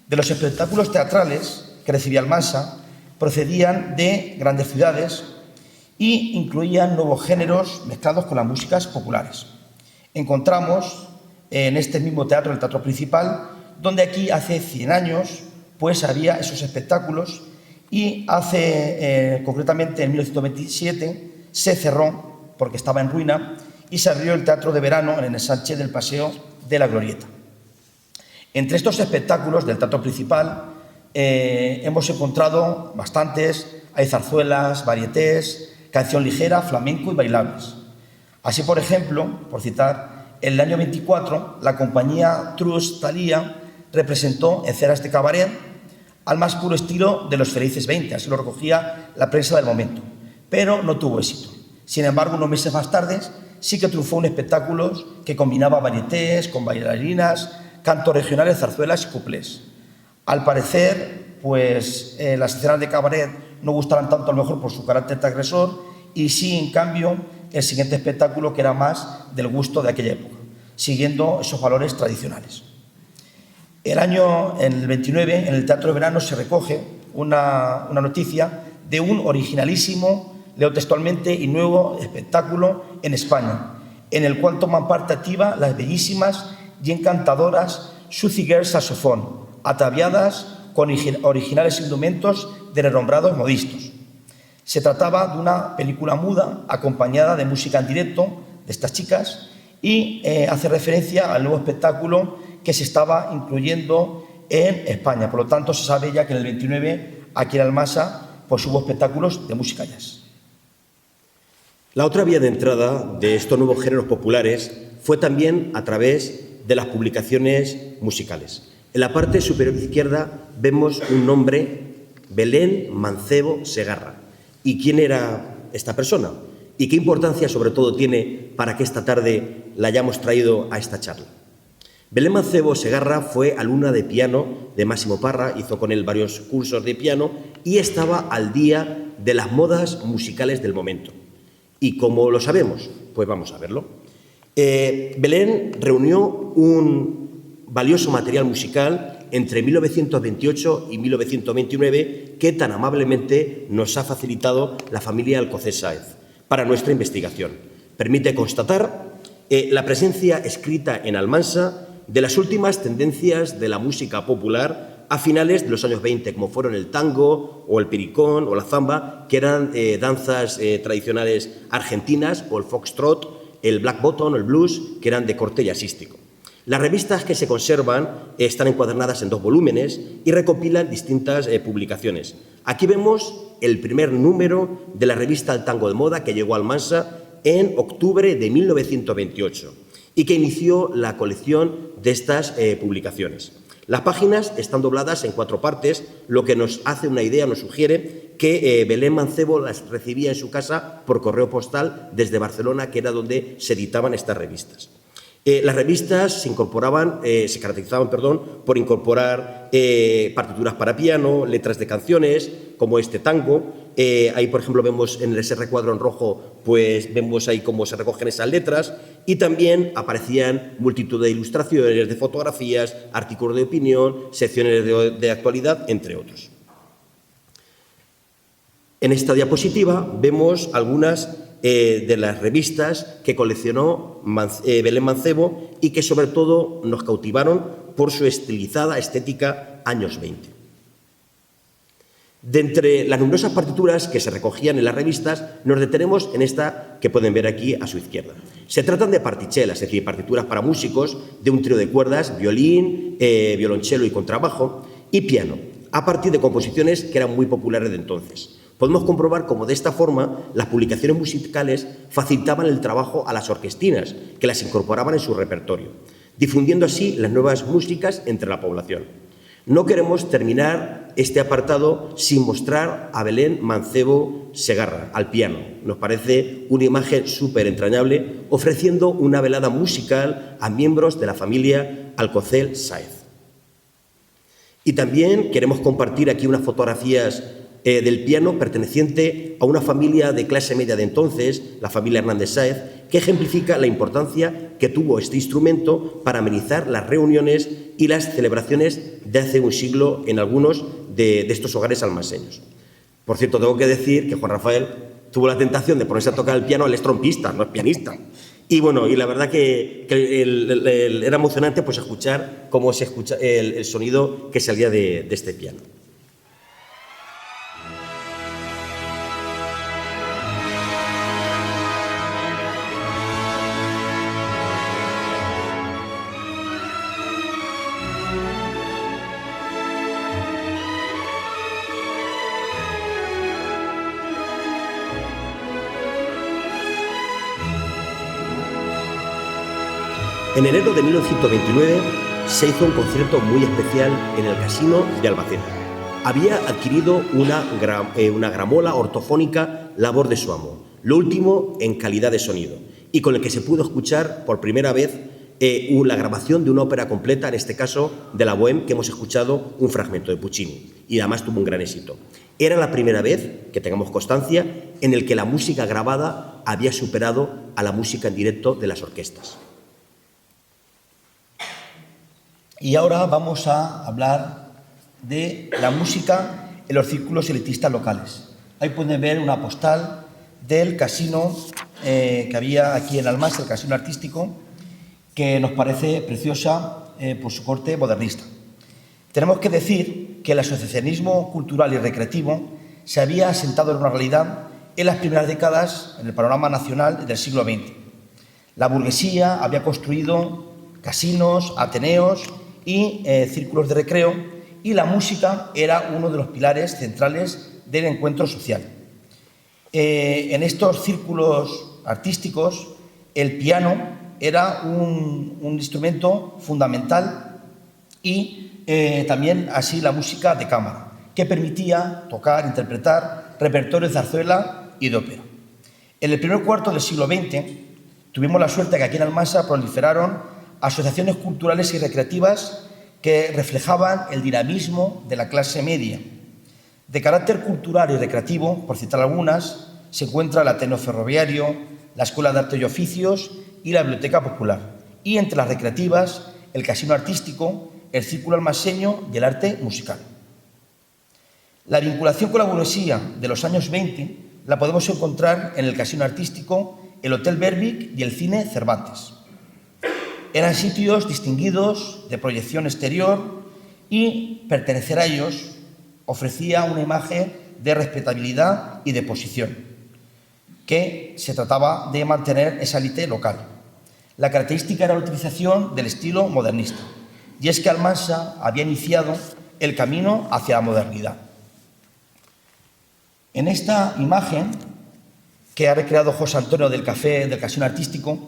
De los espectáculos teatrales que recibía Almansa procedían de grandes ciudades e incluían nuevos géneros mezclados con las músicas populares. Encontramos en este mismo teatro, el Teatro Principal, donde aquí hace 100 años pues había esos espectáculos y concretamente en 1927 se cerró porque estaba en ruina y se abrió el Teatro de Verano en el ensanche del Paseo de la Glorieta. Entre estos espectáculos del Teatro Principal hemos encontrado bastantes, hay zarzuelas, varietés, canción ligera, flamenco y bailables. Así, por ejemplo, por citar, en el año 24 la compañía Trus Thalia representó en Ceras de Cabaret al más puro estilo de los Felices 20, así lo recogía la prensa del momento, pero no tuvo éxito. Sin embargo, unos meses más tarde sí que triunfó un espectáculo que combinaba varietés con bailarinas, cantos regionales, zarzuelas y cuplés. Al parecer, pues las escenas de cabaret no gustaban tanto a lo mejor por su carácter transgresor y sí, en cambio, el siguiente espectáculo que era más del gusto de aquella época, siguiendo esos valores tradicionales. En el 29, en el Teatro de Verano se recoge una noticia de un originalísimo, leo textualmente, y nuevo espectáculo en España, en el cual toman parte activa las bellísimas y encantadoras Suzy Girls Saxofón, ataviadas con originales indumentos de renombrados modistos. Se trataba de una película muda acompañada de música en directo de estas chicas y hace referencia al nuevo espectáculo que se estaba incluyendo en España. Por lo tanto, se sabe ya que en el 29, aquí en Almansa, pues hubo espectáculos de música jazz. La otra vía de entrada de estos nuevos géneros populares fue también a través de las publicaciones musicales. En la parte superior izquierda vemos un nombre, Belén Mancebo Segarra. ¿Y quién era esta persona? ¿Y qué importancia sobre todo tiene para que esta tarde la hayamos traído a esta charla? Belén Mancebo Segarra fue alumna de piano de Máximo Parra, hizo con él varios cursos de piano y estaba al día de las modas musicales del momento. ¿Y cómo lo sabemos? Pues vamos a verlo. Belén reunió un valioso material musical entre 1928 y 1929 que tan amablemente nos ha facilitado la familia Alcocer Sáez para nuestra investigación. Permite constatar la presencia escrita en Almansa de las últimas tendencias de la música popular a finales de los años 20, como fueron el tango o el piricón o la zamba, que eran danzas tradicionales argentinas, o el foxtrot, el black bottom o el blues, que eran de corte jazzístico. Las revistas que se conservan están encuadernadas en 2 volúmenes y recopilan distintas publicaciones. Aquí vemos el primer número de la revista El Tango de Moda que llegó a Almansa en octubre de 1928 y que inició la colección de estas publicaciones. Las páginas están dobladas en 4 partes, lo que nos hace una idea, nos sugiere que Belén Mancebo las recibía en su casa por correo postal desde Barcelona, que era donde se editaban estas revistas. Las revistas se caracterizaban por incorporar partituras para piano, letras de canciones, como este tango. Ahí, por ejemplo, vemos en ese recuadro en rojo, pues vemos ahí cómo se recogen esas letras, y también aparecían multitud de ilustraciones, de fotografías, artículos de opinión, secciones de actualidad, entre otros. En esta diapositiva vemos algunas de las revistas que coleccionó Belén Mancebo y que sobre todo nos cautivaron por su estilizada estética años 20. De entre las numerosas partituras que se recogían en las revistas, nos detenemos en esta que pueden ver aquí a su izquierda. Se tratan de partichelas, es decir, partituras para músicos de un trío de cuerdas, violín, violonchelo y contrabajo, y piano, a partir de composiciones que eran muy populares de entonces. Podemos comprobar cómo de esta forma las publicaciones musicales facilitaban el trabajo a las orquestinas, que las incorporaban en su repertorio, difundiendo así las nuevas músicas entre la población. No queremos terminar este apartado sin mostrar a Belén Mancebo Segarra al piano. Nos parece una imagen súper entrañable, ofreciendo una velada musical a miembros de la familia Alcocel Sáez. Y también queremos compartir aquí unas fotografías del piano perteneciente a una familia de clase media de entonces, la familia Hernández Sáez, que ejemplifica la importancia que tuvo este instrumento para amenizar las reuniones y las celebraciones de hace un siglo en algunos de estos hogares almanseños. Por cierto, tengo que decir que Juan Rafael tuvo la tentación de ponerse a tocar el piano, él es trompista, no es pianista. Y bueno, y la verdad que era emocionante pues escuchar cómo se escucha el sonido que salía de este piano. En enero de 1929 se hizo un concierto muy especial en el Casino de Albacete. Había adquirido una gramola ortofónica labor de su amo, lo último en calidad de sonido, y con el que se pudo escuchar por primera vez la grabación de una ópera completa, en este caso de la Bohème, que hemos escuchado un fragmento de Puccini, y además tuvo un gran éxito. Era la primera vez, que tengamos constancia, en el que la música grabada había superado a la música en directo de las orquestas. Y ahora vamos a hablar de la música en los círculos elitistas locales. Ahí pueden ver una postal del casino que había aquí en Almansa, el casino artístico, que nos parece preciosa por su corte modernista. Tenemos que decir que el asociacionismo cultural y recreativo se había asentado en una realidad en las primeras décadas en el panorama nacional del siglo XX. La burguesía había construido casinos, ateneos y círculos de recreo, y la música era uno de los pilares centrales del encuentro social. En estos círculos artísticos, el piano era un instrumento fundamental y también así la música de cámara, que permitía tocar, interpretar repertorios de zarzuela y de ópera. En el primer cuarto del siglo XX tuvimos la suerte que aquí en Almansa proliferaron asociaciones culturales y recreativas que reflejaban el dinamismo de la clase media. De carácter cultural y recreativo, por citar algunas, se encuentra el Ateneo Ferroviario, la Escuela de Arte y Oficios y la Biblioteca Popular. Y entre las recreativas, el Casino Artístico, el Círculo Almanseño y el Arte Musical. La vinculación con la burguesía de los años 20 la podemos encontrar en el Casino Artístico, el Hotel Berwick y el Cine Cervantes. Eran sitios distinguidos de proyección exterior y pertenecer a ellos ofrecía una imagen de respetabilidad y de posición, que se trataba de mantener esa élite local. La característica era la utilización del estilo modernista, y es que Almansa había iniciado el camino hacia la modernidad. En esta imagen que ha recreado José Antonio del café del Casino Artístico,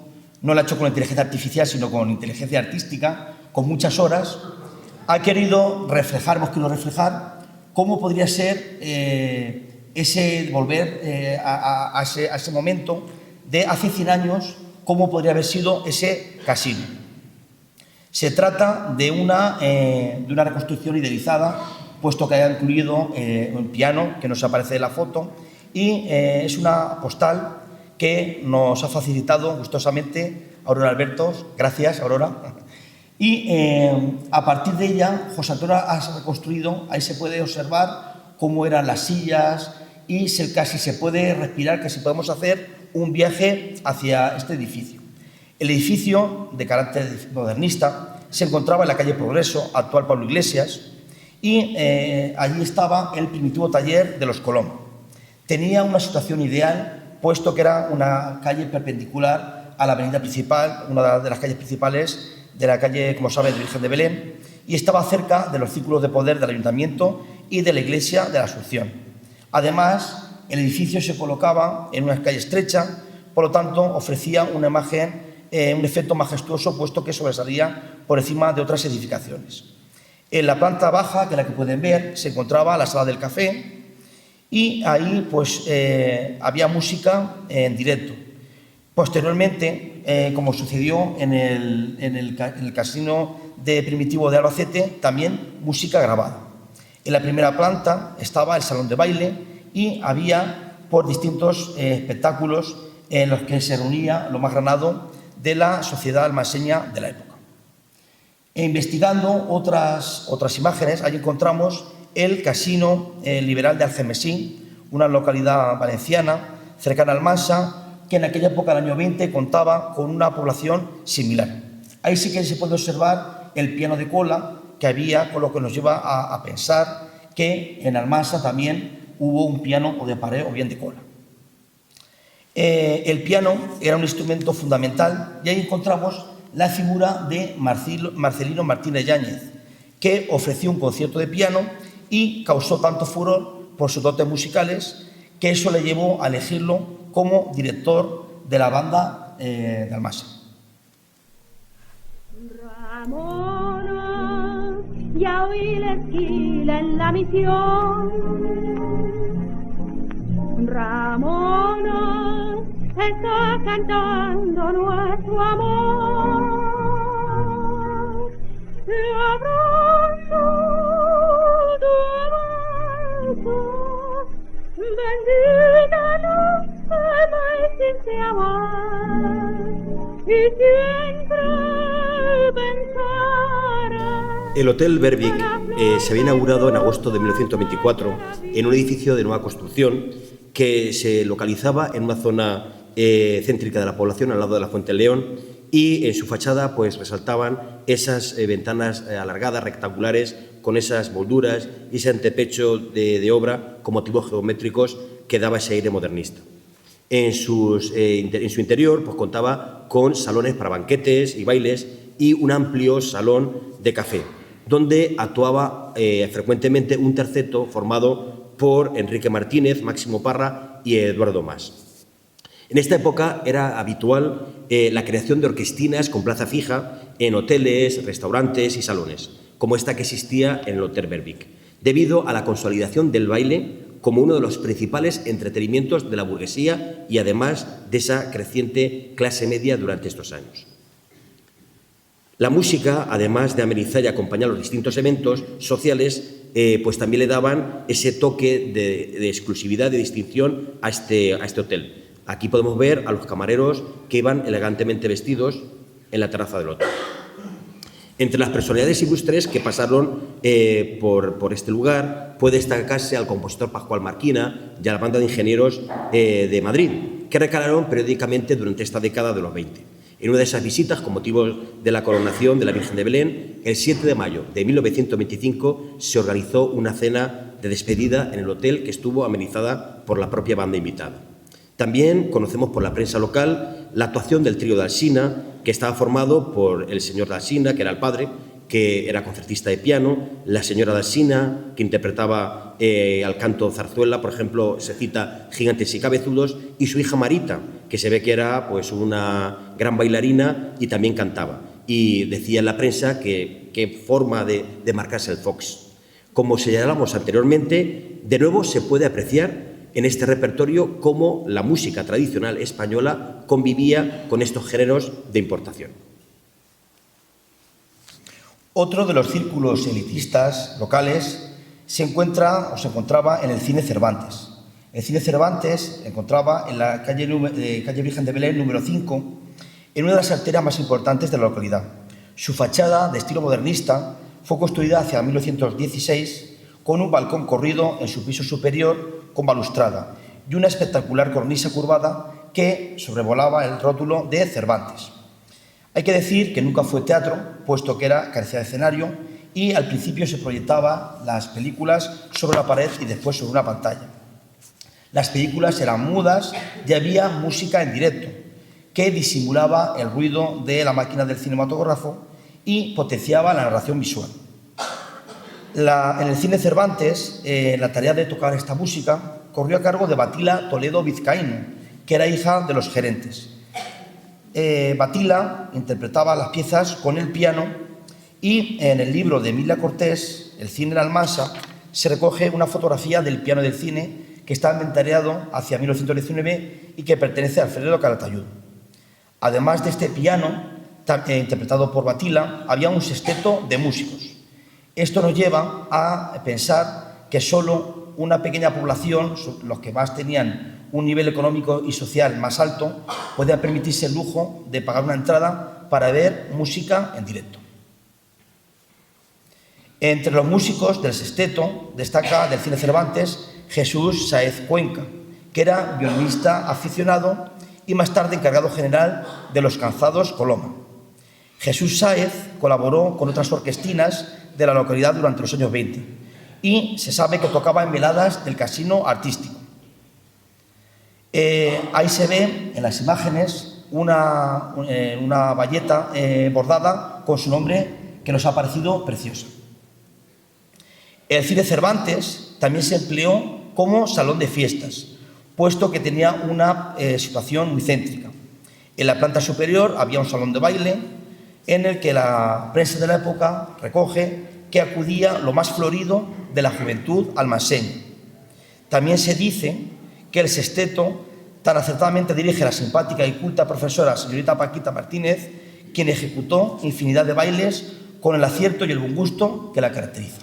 no la ha hecho con inteligencia artificial, sino con inteligencia artística, con muchas horas, ha querido reflejar, hemos querido reflejar cómo podría ser volver a ese momento de hace 100 años, cómo podría haber sido ese casino. Se trata de una reconstrucción idealizada, puesto que haya incluido un piano, que nos aparece en la foto, y es una postal que nos ha facilitado gustosamente Aurora Albertos. Gracias, Aurora. Y a partir de ella, José Antonio ha reconstruido, ahí se puede observar cómo eran las sillas y casi se puede respirar, que si podemos hacer un viaje hacia este edificio. El edificio, de carácter modernista, se encontraba en la calle Progreso, actual Pablo Iglesias, y allí estaba el primitivo taller de los Colón. Tenía una situación ideal, puesto que era una calle perpendicular a la avenida principal, una de las calles principales de la calle, como saben, de Virgen de Belén, y estaba cerca de los círculos de poder del ayuntamiento y de la iglesia de la Asunción. Además, el edificio se colocaba en una calle estrecha, por lo tanto, ofrecía una imagen, un efecto majestuoso, puesto que sobresalía por encima de otras edificaciones. En la planta baja, que es la que pueden ver, se encontraba la sala del café, y ahí pues había música en directo. Posteriormente, como sucedió en el casino de Primitivo de Albacete, también música grabada. En la primera planta estaba el salón de baile y había por distintos espectáculos en los que se reunía lo más granado de la sociedad almaseña de la época. Investigando otras imágenes, ahí encontramos el Casino Liberal de Algemesí, una localidad valenciana cercana al Almansa, que en aquella época, del año 20, contaba con una población similar. Ahí sí que se puede observar el piano de cola que había, con lo que nos lleva a pensar que en Almansa también hubo un piano o de pared o bien de cola. El piano era un instrumento fundamental y ahí encontramos la figura de Marcelino Martínez Yáñez, que ofreció un concierto de piano y causó tanto furor por sus dotes musicales que eso le llevó a elegirlo como director de la banda de Almansa. Ramona, ya oí la esquila en la misión. Ramona, está cantando nuestro amor. Te abrazo, tu abrazo, bendita nos amáis sin se amar, y siempre pensarás. El Hotel Berwick se había inaugurado en agosto de 1924 en un edificio de nueva construcción que se localizaba en una zona céntrica de la población, al lado de la Fuente del León, y en su fachada pues resaltaban esas ventanas alargadas, rectangulares, con esas molduras y ese antepecho de obra con motivos geométricos que daba ese aire modernista. En su interior pues contaba con salones para banquetes y bailes y un amplio salón de café, donde actuaba frecuentemente un terceto formado por Enrique Martínez, Máximo Parra y Eduardo Mas. En esta época era habitual la creación de orquestinas con plaza fija en hoteles, restaurantes y salones, como esta que existía en el Hotel Berwick, debido a la consolidación del baile como uno de los principales entretenimientos de la burguesía y además de esa creciente clase media durante estos años. La música, además de amenizar y acompañar los distintos eventos sociales, pues también le daban ese toque de exclusividad, de distinción a este hotel. Aquí podemos ver a los camareros que iban elegantemente vestidos en la terraza del hotel. Entre las personalidades ilustres que pasaron por este lugar puede destacarse al compositor Pascual Marquina y a la banda de ingenieros de Madrid, que recalaron periódicamente durante esta década de los 20. En una de esas visitas, con motivo de la coronación de la Virgen de Belén, el 7 de mayo de 1925 se organizó una cena de despedida en el hotel que estuvo amenizada por la propia banda invitada. También conocemos por la prensa local la actuación del trío de Alsina, que estaba formado por el señor de Alsina, que era el padre, que era concertista de piano, la señora Dalsina, que interpretaba al canto zarzuela, por ejemplo, se cita Gigantes y Cabezudos, y su hija Marita, que se ve que era pues una gran bailarina y también cantaba. Y decía en la prensa que qué forma de marcarse el fox. Como señalamos anteriormente, de nuevo se puede apreciar en este repertorio cómo la música tradicional española convivía con estos géneros de importación. Otro de los círculos elitistas locales se encontraba en el Cine Cervantes. El Cine Cervantes se encontraba en la calle Virgen de Belén, número 5, en una de las arterias más importantes de la localidad. Su fachada, de estilo modernista, fue construida hacia 1916 con un balcón corrido en su piso superior con balustrada y una espectacular cornisa curvada que sobrevolaba el rótulo de Cervantes. Hay que decir que nunca fue teatro, puesto que carecía de escenario y al principio se proyectaban las películas sobre la pared y después sobre una pantalla. Las películas eran mudas y había música en directo, que disimulaba el ruido de la máquina del cinematógrafo y potenciaba la narración visual. En el Cine Cervantes, la tarea de tocar esta música corrió a cargo de Batila Toledo Vizcaíno, que era hija de los gerentes. Batila interpretaba las piezas con el piano y en el libro de Emilia Cortés, El cine en Almansa, se recoge una fotografía del piano del cine que está inventariado hacia 1919 y que pertenece a Alfredo Calatayud. Además de este piano, interpretado por Batila, había un sexteto de músicos. Esto nos lleva a pensar que solo una pequeña población, los que más tenían un nivel económico y social más alto, podía permitirse el lujo de pagar una entrada para ver música en directo. Entre los músicos del sexteto destaca del Cine Cervantes Jesús Sáez Cuenca, que era violinista aficionado y más tarde encargado general de los Canzados Coloma. Jesús Sáez colaboró con otras orquestinas de la localidad durante los años 20 y se sabe que tocaba en veladas del Casino Artístico. Ahí se ve en las imágenes una bayeta bordada con su nombre que nos ha parecido preciosa. El Cine Cervantes también se empleó como salón de fiestas, puesto que tenía una situación muy céntrica. En la planta superior había un salón de baile en el que la prensa de la época recoge que acudía lo más florido de la juventud almanseña. También se dice que el sexteto tan acertadamente dirige la simpática y culta profesora señorita Paquita Martínez, quien ejecutó infinidad de bailes con el acierto y el buen gusto que la caracteriza.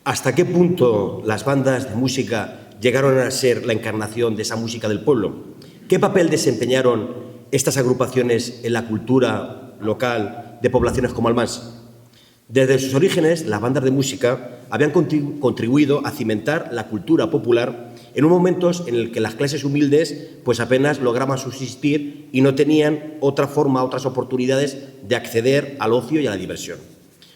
¿Hasta qué punto las bandas de música llegaron a ser la encarnación de esa música del pueblo? ¿Qué papel desempeñaron estas agrupaciones en la cultura local de poblaciones como Almansa? Desde sus orígenes, las bandas de música habían contribuido a cimentar la cultura popular en un momento en el que las clases humildes pues apenas lograban subsistir y no tenían otra forma, otras oportunidades de acceder al ocio y a la diversión.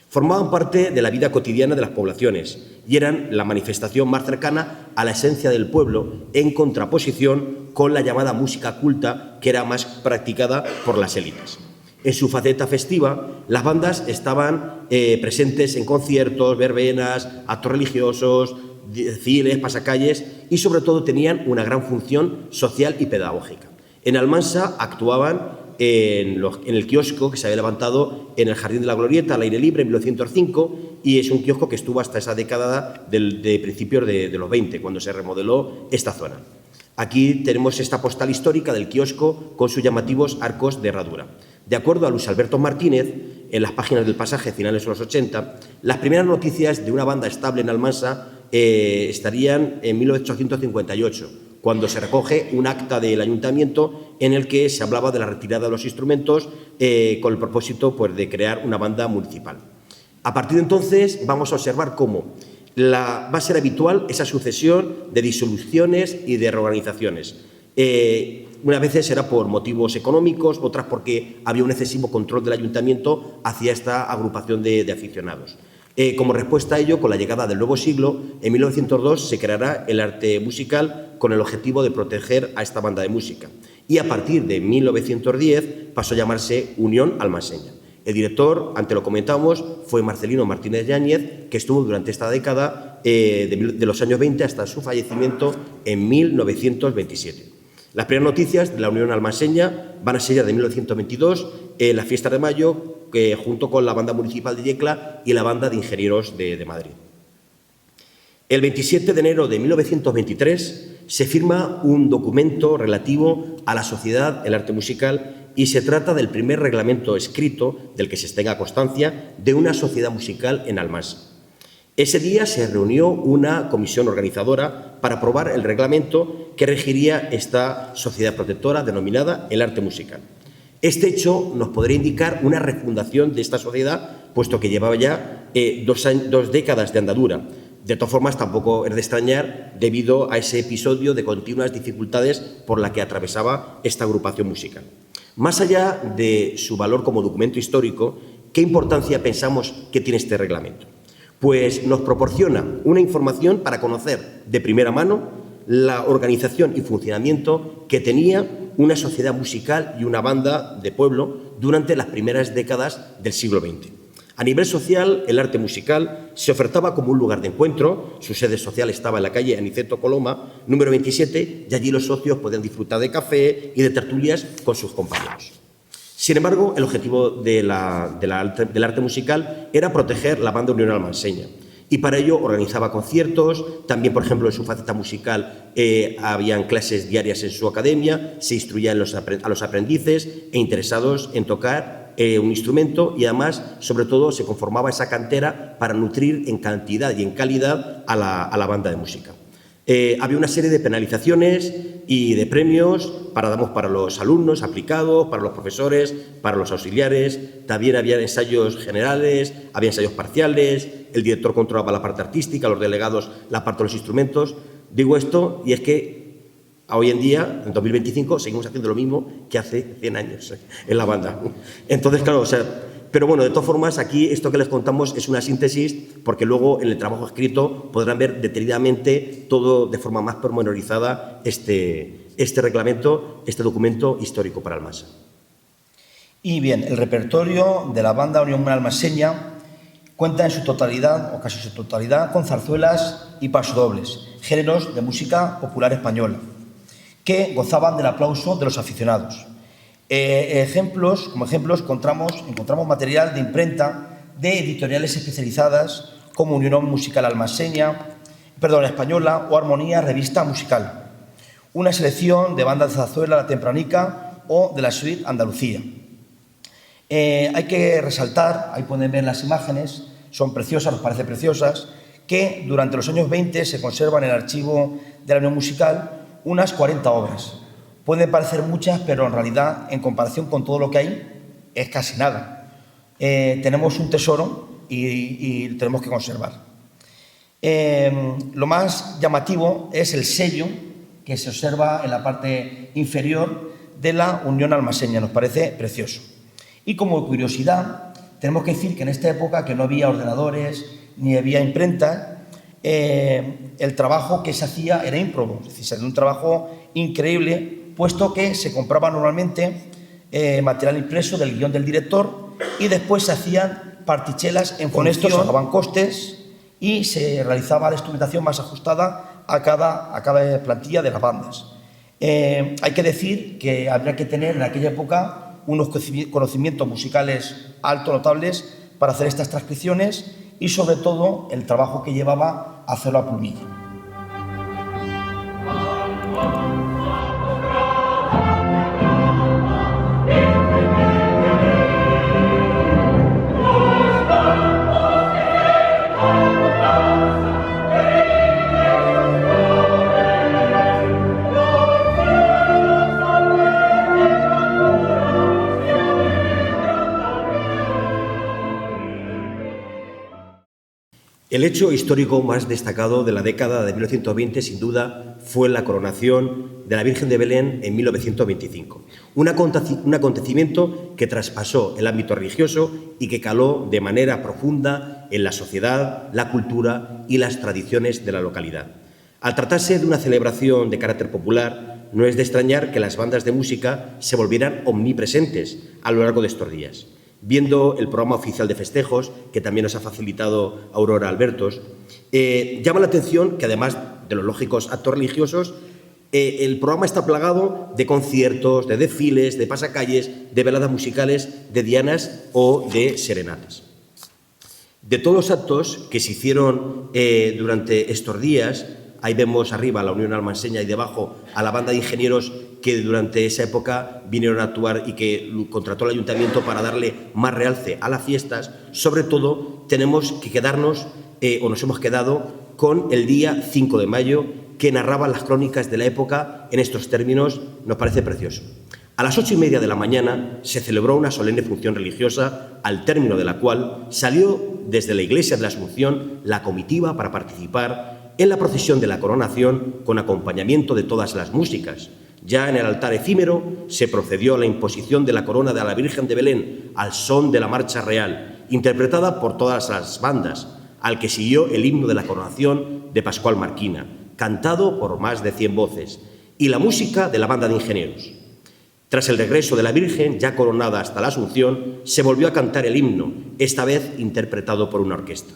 Formaban parte de la vida cotidiana de las poblaciones y eran la manifestación más cercana a la esencia del pueblo, en contraposición con la llamada música culta, que era más practicada por las élites. En su faceta festiva, las bandas estaban presentes en conciertos, verbenas, actos religiosos, desfiles, pasacalles y sobre todo tenían una gran función social y pedagógica. En Almansa actuaban en el kiosco que se había levantado en el Jardín de la Glorieta al aire libre en 1905 y es un kiosco que estuvo hasta esa década de principios de los 20, cuando se remodeló esta zona. Aquí tenemos esta postal histórica del kiosco con sus llamativos arcos de herradura. De acuerdo a Luis Alberto Martínez, en las páginas del Pasaje, finales de los 80, las primeras noticias de una banda estable en Almansa estarían en 1858, cuando se recoge un acta del ayuntamiento en el que se hablaba de la retirada de los instrumentos con el propósito pues, de crear una banda municipal. A partir de entonces vamos a observar cómo va a ser habitual esa sucesión de disoluciones y de reorganizaciones. Unas veces era por motivos económicos, otras porque había un excesivo control del ayuntamiento hacia esta agrupación de aficionados. Como respuesta a ello, con la llegada del nuevo siglo, en 1902 se creará el arte musical con el objetivo de proteger a esta banda de música. Y a partir de 1910 pasó a llamarse Unión Almanseña. El director, antes lo comentábamos, fue Marcelino Martínez Yáñez, que estuvo durante esta década de los años 20 hasta su fallecimiento en 1927. Las primeras noticias de la Unión Almanseña van a ser ya de 1922, la fiesta de mayo, junto con la banda municipal de Yecla y la banda de ingenieros de Madrid. El 27 de enero de 1923 se firma un documento relativo a la sociedad El Arte Musical y se trata del primer reglamento escrito, del que se tenga constancia, de una sociedad musical en Almansa. Ese día se reunió una comisión organizadora para aprobar el reglamento que regiría esta sociedad protectora denominada El Arte Musical. Este hecho nos podría indicar una refundación de esta sociedad, puesto que llevaba ya 2 décadas de andadura. De todas formas, tampoco es de extrañar debido a ese episodio de continuas dificultades por la que atravesaba esta agrupación musical. Más allá de su valor como documento histórico, ¿qué importancia pensamos que tiene este reglamento? Pues nos proporciona una información para conocer de primera mano la organización y funcionamiento que tenía una sociedad musical y una banda de pueblo durante las primeras décadas del siglo XX. A nivel social, el arte musical se ofertaba como un lugar de encuentro. Su sede social estaba en la calle Aniceto Coloma, número 27, y allí los socios podían disfrutar de café y de tertulias con sus compañeros. Sin embargo, el objetivo del arte musical era proteger la banda Unión Almanseña. Y para ello organizaba conciertos, también, por ejemplo, en su faceta musical habían clases diarias en su academia, se instruía a los aprendices e interesados en tocar un instrumento y además, sobre todo, se conformaba esa cantera para nutrir en cantidad y en calidad a la banda de música. Había una serie de penalizaciones y de premios para los alumnos aplicados, para los profesores, para los auxiliares. También había ensayos generales, había ensayos parciales, el director controlaba la parte artística, los delegados la parte de los instrumentos. Digo esto y es que hoy en día, en 2025, seguimos haciendo lo mismo que hace 100 años en la banda. Entonces, claro, pero bueno, de todas formas, aquí esto que les contamos es una síntesis, porque luego en el trabajo escrito podrán ver detenidamente todo de forma más pormenorizada este reglamento, este documento histórico para Almansa. Y bien, el repertorio de la banda Unión Almanseña cuenta en su totalidad, o casi su totalidad, con zarzuelas y pasodobles, géneros de música popular española, que gozaban del aplauso de los aficionados. Como ejemplos encontramos material de imprenta de editoriales especializadas como Unión Musical Española o Armonía Revista Musical, una selección de bandas de zarzuela La Tempranica o de la Suite Andalucía. Hay que resaltar, ahí pueden ver las imágenes, son preciosas, nos parecen preciosas, que durante los años 20 se conservan en el archivo de la Unión Musical unas 40 obras. Pueden parecer muchas, pero en realidad, en comparación con todo lo que hay, es casi nada. Tenemos un tesoro y tenemos que conservar. Lo más llamativo es el sello que se observa en la parte inferior de la Unión Almanseña. Nos parece precioso. Y como curiosidad, tenemos que decir que en esta época, que no había ordenadores ni había imprenta, el trabajo que se hacía era ímprobo, es decir, se hacía un trabajo increíble, puesto que se compraba normalmente material impreso del guión del director y después se hacían partichelas en función. Con esto se pagaban costes y se realizaba la instrumentación más ajustada a cada plantilla de las bandas. Hay que decir que habría que tener en aquella época unos conocimientos musicales altos, notables, para hacer estas transcripciones y, sobre todo, el trabajo que llevaba a hacerlo a plumilla. El hecho histórico más destacado de la década de 1920, sin duda, fue la coronación de la Virgen de Belén en 1925. Un acontecimiento que traspasó el ámbito religioso y que caló de manera profunda en la sociedad, la cultura y las tradiciones de la localidad. Al tratarse de una celebración de carácter popular, no es de extrañar que las bandas de música se volvieran omnipresentes a lo largo de estos días. Viendo el programa oficial de festejos, que también nos ha facilitado Aurora Albertos, llama la atención que, además de los lógicos actos religiosos, el programa está plagado de conciertos, de desfiles, de pasacalles, de veladas musicales, de dianas o de serenatas. De todos los actos que se hicieron durante estos días, ahí vemos arriba a la Unión Almanseña y debajo a la banda de ingenieros que durante esa época vinieron a actuar y que contrató el ayuntamiento para darle más realce a las fiestas. Sobre todo, tenemos que quedarnos, o nos hemos quedado, con el día 5 de mayo, que narraba las crónicas de la época en estos términos. Nos parece precioso. A las 8:30 de la mañana se celebró una solemne función religiosa, al término de la cual salió desde la iglesia de la Asunción la comitiva para participar en la procesión de la coronación con acompañamiento de todas las músicas. Ya en el altar efímero se procedió a la imposición de la corona de la Virgen de Belén al son de la marcha real, interpretada por todas las bandas, al que siguió el himno de la coronación de Pascual Marquina, cantado por más de 100 voces, y la música de la banda de ingenieros. Tras el regreso de la Virgen, ya coronada hasta la Asunción, se volvió a cantar el himno, esta vez interpretado por una orquesta.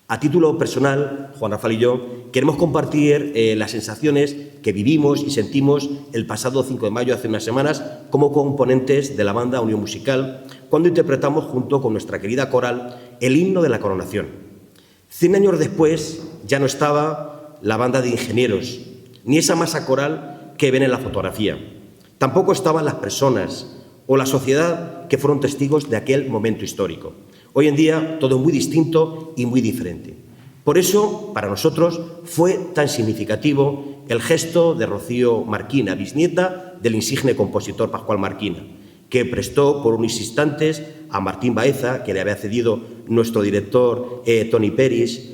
A título personal, Juan Rafael y yo queremos compartir las sensaciones que vivimos y sentimos el pasado 5 de mayo, hace unas semanas, como componentes de la banda Unión Musical, cuando interpretamos junto con nuestra querida coral el himno de la coronación. 100 años después ya no estaba la banda de ingenieros, ni esa masa coral que ven en la fotografía. Tampoco estaban las personas o la sociedad que fueron testigos de aquel momento histórico. Hoy en día todo es muy distinto y muy diferente. Por eso, para nosotros, fue tan significativo el gesto de Rocío Marquina, bisnieta del insigne compositor Pascual Marquina, que prestó por unos instantes a Martín Baeza, que le había cedido nuestro director Toni Peris,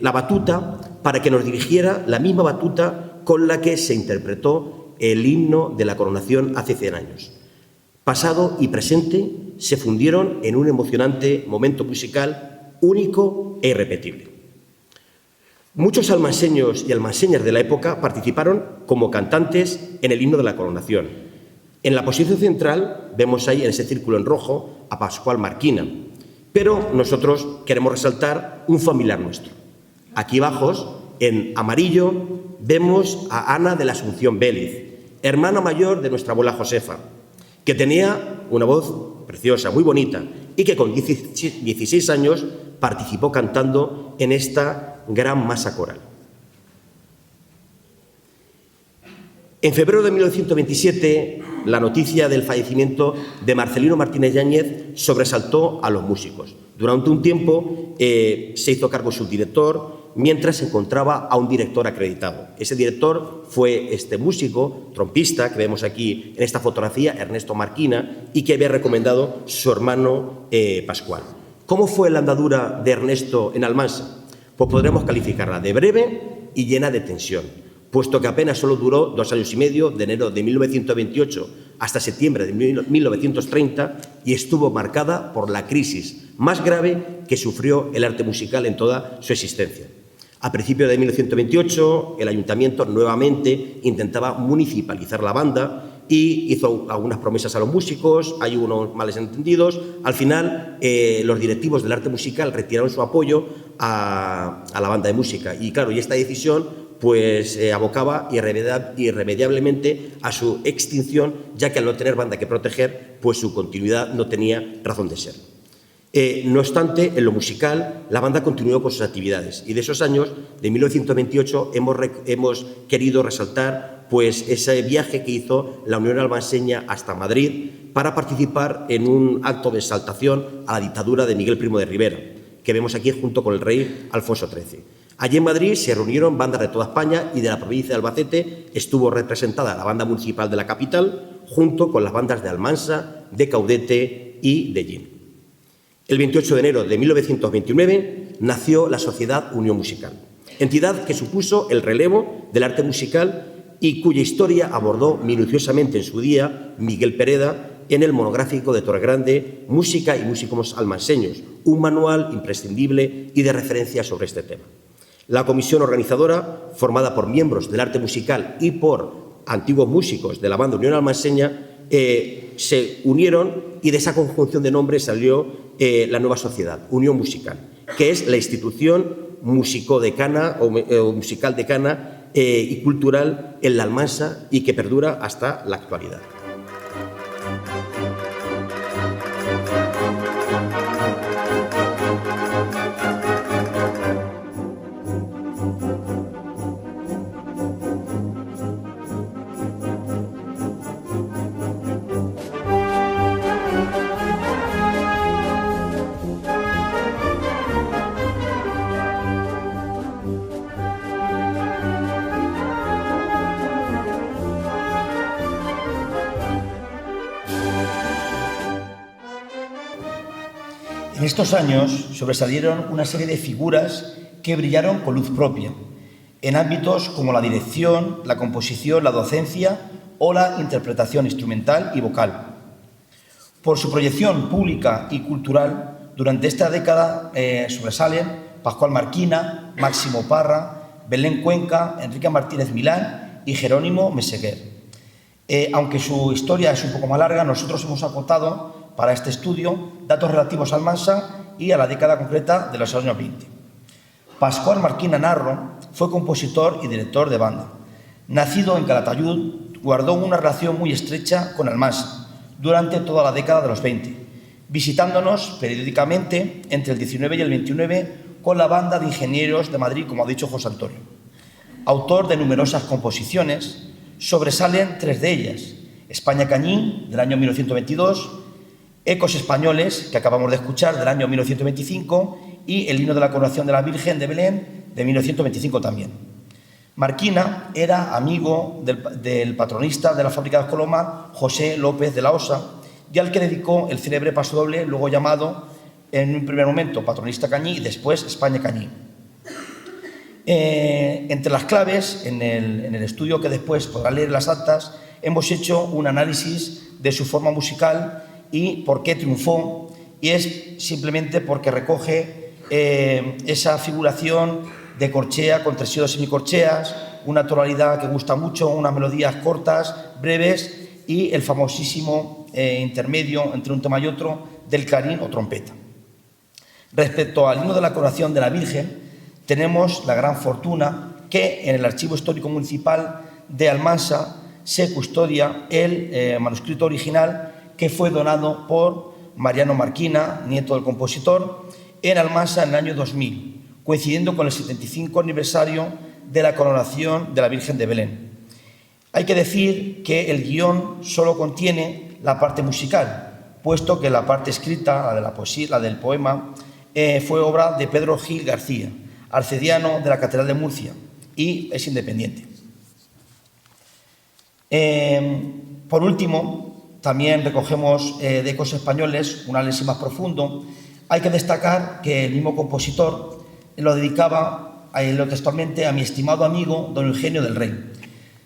la batuta para que nos dirigiera la misma batuta con la que se interpretó el himno de la coronación hace 100 años. Pasado y presente se fundieron en un emocionante momento musical único e irrepetible. Muchos almanseños y almanseñas de la época participaron como cantantes en el himno de la coronación. En la posición central vemos ahí en ese círculo en rojo a Pascual Marquina, pero nosotros queremos resaltar un familiar nuestro. Aquí abajo, en amarillo, vemos a Ana de la Asunción Vélez, hermana mayor de nuestra abuela Josefa, que tenía una voz preciosa, muy bonita, y que con 16 años participó cantando en esta gran masa coral. En febrero de 1927, la noticia del fallecimiento de Marcelino Martínez Yáñez sobresaltó a los músicos. Durante un tiempo se hizo cargo su director, mientras se encontraba a un director acreditado. Ese director fue este músico, trompista, que vemos aquí en esta fotografía, Ernesto Marquina, y que había recomendado su hermano Pascual. ¿Cómo fue la andadura de Ernesto en Almansa? Pues podremos calificarla de breve y llena de tensión, puesto que apenas solo duró 2 años y medio, de enero de 1928 hasta septiembre de 1930, y estuvo marcada por la crisis más grave que sufrió el arte musical en toda su existencia. A principios de 1928, el ayuntamiento nuevamente intentaba municipalizar la banda y hizo algunas promesas a los músicos, hay unos males entendidos. Al final, los directivos del arte musical retiraron su apoyo a la banda de música. Y claro, y esta decisión pues abocaba irremediablemente a su extinción, ya que al no tener banda que proteger, pues su continuidad no tenía razón de ser. No obstante, en lo musical, la banda continuó con sus actividades, y de esos años, de 1928, hemos querido resaltar pues ese viaje que hizo la Unión Almanseña hasta Madrid para participar en un acto de exaltación a la dictadura de Miguel Primo de Rivera, que vemos aquí junto con el rey Alfonso XIII. Allí en Madrid se reunieron bandas de toda España, y de la provincia de Albacete estuvo representada la banda municipal de la capital, junto con las bandas de Almansa, de Caudete y de Llín. El 28 de enero de 1929, nació la Sociedad Unión Musical, entidad que supuso el relevo del arte musical y cuya historia abordó minuciosamente en su día Miguel Pereda en el monográfico de Torregrande, Música y músicos almanseños, un manual imprescindible y de referencia sobre este tema. La comisión organizadora, formada por miembros del arte musical y por antiguos músicos de la banda Unión Almanseña, se unieron y de esa conjunción de nombres salió la nueva sociedad, Unión Musical, que es la institución musicodecana o musical decana y cultural en la Almansa y que perdura hasta la actualidad. En estos años sobresalieron una serie de figuras que brillaron con luz propia, en ámbitos como la dirección, la composición, la docencia o la interpretación instrumental y vocal. Por su proyección pública y cultural, durante esta década sobresalen Pascual Marquina, Máximo Parra, Belén Cuenca, Enrique Martínez Milán y Jerónimo Meseguer. Aunque su historia es un poco más larga, nosotros hemos acotado para este estudio datos relativos al Almansa y a la década concreta de los años 20. Pascual Marquina Narro fue compositor y director de banda. Nacido en Calatayud, guardó una relación muy estrecha con Almansa durante toda la década de los 20, visitándonos periódicamente entre el 19 y el 29 con la banda de ingenieros de Madrid, como ha dicho José Antonio. Autor de numerosas composiciones, sobresalen tres de ellas: España Cañín, del año 1922, Ecos Españoles, que acabamos de escuchar, del año 1925, y El himno de la coronación de la Virgen de Belén, de 1925 también. Marquina era amigo del patronista de la fábrica de Coloma, José López de la Osa, y al que dedicó el célebre pasodoble, luego llamado, en un primer momento, Patronista Cañí y después España Cañí. Entre las claves, en el estudio que después podrán leer las actas, hemos hecho un análisis de su forma musical y por qué triunfó, y es simplemente porque recoge esa figuración de corchea con tresillos semicorcheas, una tonalidad que gusta mucho, unas melodías cortas, breves y el famosísimo intermedio entre un tema y otro del clarín o trompeta. Respecto al himno de la coronación de la Virgen, tenemos la gran fortuna que en el Archivo Histórico Municipal de Almansa se custodia el manuscrito original que fue donado por Mariano Marquina, nieto del compositor, en Almansa en el año 2000, coincidiendo con el 75 aniversario de la coronación de la Virgen de Belén. Hay que decir que el guión solo contiene la parte musical, puesto que la parte escrita, la de la poesía, la del poema, fue obra de Pedro Gil García, arcediano de la Catedral de Murcia, y es independiente. Por último, también recogemos de Ecos Españoles un análisis más profundo. Hay que destacar que el mismo compositor lo dedicaba textualmente a mi estimado amigo don Eugenio del Rey.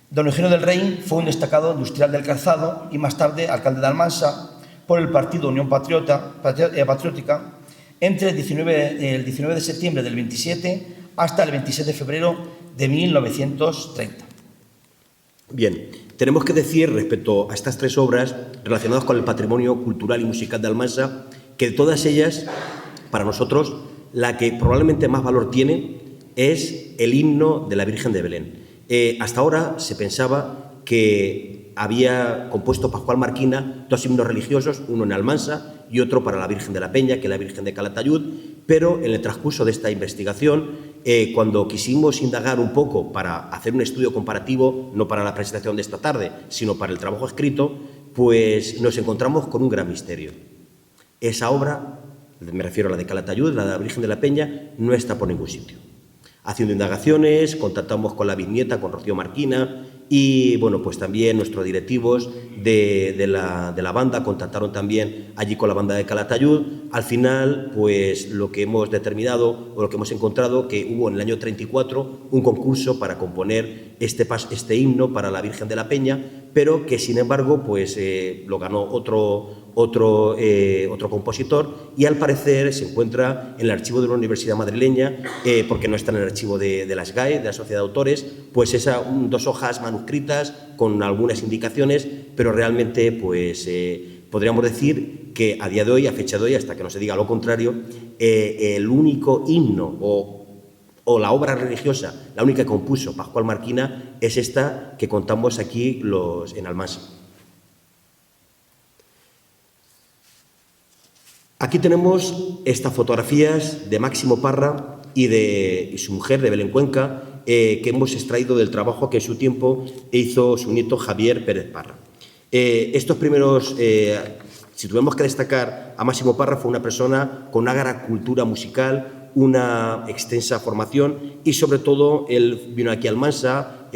Don Eugenio del Rey fue un destacado industrial del calzado y más tarde alcalde de Almansa por el partido Unión Patriótica entre el 19 de septiembre del 27 hasta el 26 de febrero de 1930. Bien, tenemos que decir respecto a estas tres obras relacionadas con el patrimonio cultural y musical de Almansa que de todas ellas, para nosotros, la que probablemente más valor tiene es el himno de la Virgen de Belén. Hasta ahora se pensaba que había compuesto Pascual Marquina dos himnos religiosos, uno en Almansa y otro para la Virgen de la Peña, que es la Virgen de Calatayud, pero en el transcurso de esta investigación, cuando quisimos indagar un poco para hacer un estudio comparativo, no para la presentación de esta tarde, sino para el trabajo escrito, pues nos encontramos con un gran misterio. Esa obra, me refiero a la de Calatayud, la de la Virgen de la Peña, no está por ningún sitio. Haciendo indagaciones, contactamos con la bisnieta, con Rocío Marquina, y bueno, pues también nuestros directivos de la banda contactaron también allí con la banda de Calatayud. Al final, pues lo que hemos determinado o lo que hemos encontrado, que hubo en el año 34 un concurso para componer este himno para la Virgen de la Peña, pero que sin embargo pues lo ganó otro compositor, y al parecer se encuentra en el archivo de la Universidad Madrileña, porque no está en el archivo de la SGAE, de la Sociedad de Autores, pues dos hojas manuscritas con algunas indicaciones, pero realmente pues podríamos decir que a día de hoy, a fecha de hoy, hasta que no se diga lo contrario, el único himno o la obra religiosa, la única que compuso Pascual Marquina, es esta que contamos aquí en Almansa. Aquí tenemos estas fotografías de Máximo Parra y su mujer, de Belén Cuenca, que hemos extraído del trabajo que en su tiempo hizo su nieto Javier Pérez Parra. Estos primeros, si tuvimos que destacar a Máximo Parra, fue una persona con una gran cultura musical, una extensa formación, y sobre todo él vino aquí a Almansa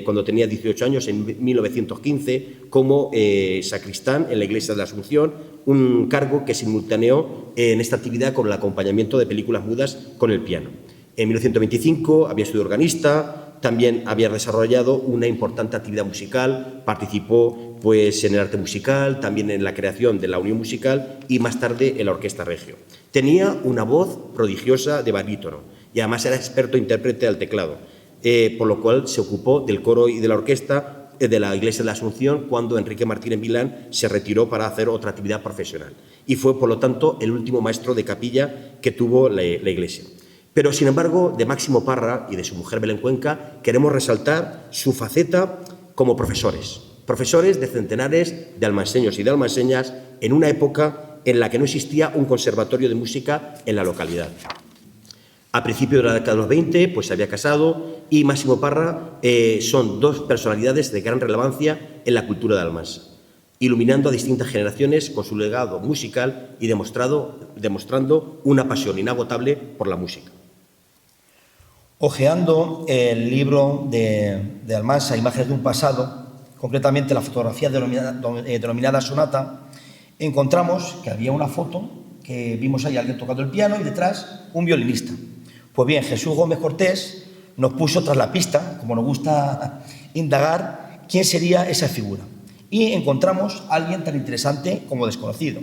cuando tenía 18 años, en 1915, como sacristán en la Iglesia de la Asunción, un cargo que simultaneó en esta actividad con el acompañamiento de películas mudas con el piano. En 1925 había sido organista, también había desarrollado una importante actividad musical, participó pues en el arte musical, también en la creación de la Unión Musical y más tarde en la Orquesta Regio. Tenía una voz prodigiosa de barítono y además era experto intérprete al teclado, por lo cual se ocupó del coro y de la orquesta de la Iglesia de la Asunción cuando Enrique Martínez Milán se retiró para hacer otra actividad profesional, y fue por lo tanto el último maestro de capilla que tuvo la Iglesia. Pero, sin embargo, de Máximo Parra y de su mujer Belén Cuenca queremos resaltar su faceta como profesores de centenares de almanseños y de almanseñas en una época en la que no existía un conservatorio de música en la localidad. A principios de la década de los 20 pues se había casado, y Máximo Parra son dos personalidades de gran relevancia en la cultura de Almansa, iluminando a distintas generaciones con su legado musical y demostrando una pasión inagotable por la música. Hojeando el libro de Almansa, Imágenes de un pasado, concretamente la fotografía denominada Sonata, encontramos que había una foto que vimos ahí, alguien tocando el piano y detrás un violinista. Pues bien, Jesús Gómez Cortés nos puso tras la pista, como nos gusta indagar, quién sería esa figura. Y encontramos a alguien tan interesante como desconocido.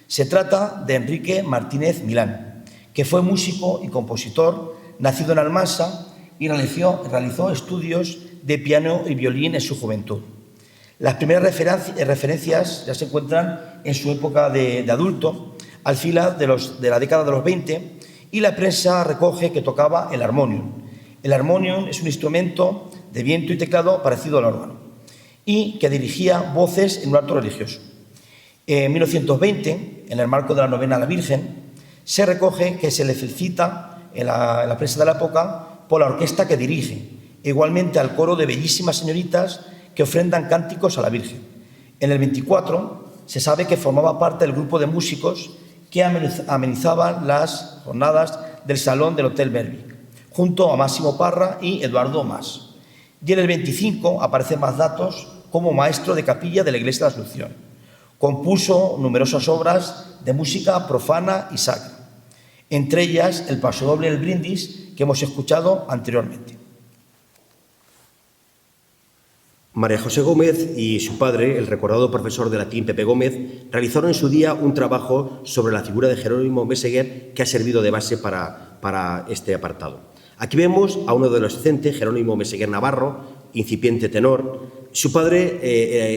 Se trata de Enrique Martínez Milán, que fue músico y compositor, nacido en Almansa, y realizó estudios de piano y violín en su juventud. Las primeras referencias ya se encuentran en su época de adulto, al final de la década de los 20, y la prensa recoge que tocaba el armonium. El armonium es un instrumento de viento y teclado parecido al órgano, y que dirigía voces en un acto religioso. En 1920, en el marco de la novena a la Virgen, se recoge que se le felicita en la prensa de la época por la orquesta que dirige, igualmente al coro de bellísimas señoritas que ofrendan cánticos a la Virgen. En el 24 se sabe que formaba parte del grupo de músicos que amenizaban las jornadas del Salón del Hotel Berwick, junto a Máximo Parra y Eduardo Mas. Y en el 25 aparecen más datos como maestro de capilla de la Iglesia de la Asunción. Compuso numerosas obras de música profana y sacra, entre ellas el pasodoble El Brindis, que hemos escuchado anteriormente. María José Gómez y su padre, el recordado profesor de latín Pepe Gómez, realizaron en su día un trabajo sobre la figura de Jerónimo Meseguer que ha servido de base para este apartado. Aquí vemos a un adolescente, Jerónimo Meseguer Navarro, incipiente tenor. Su padre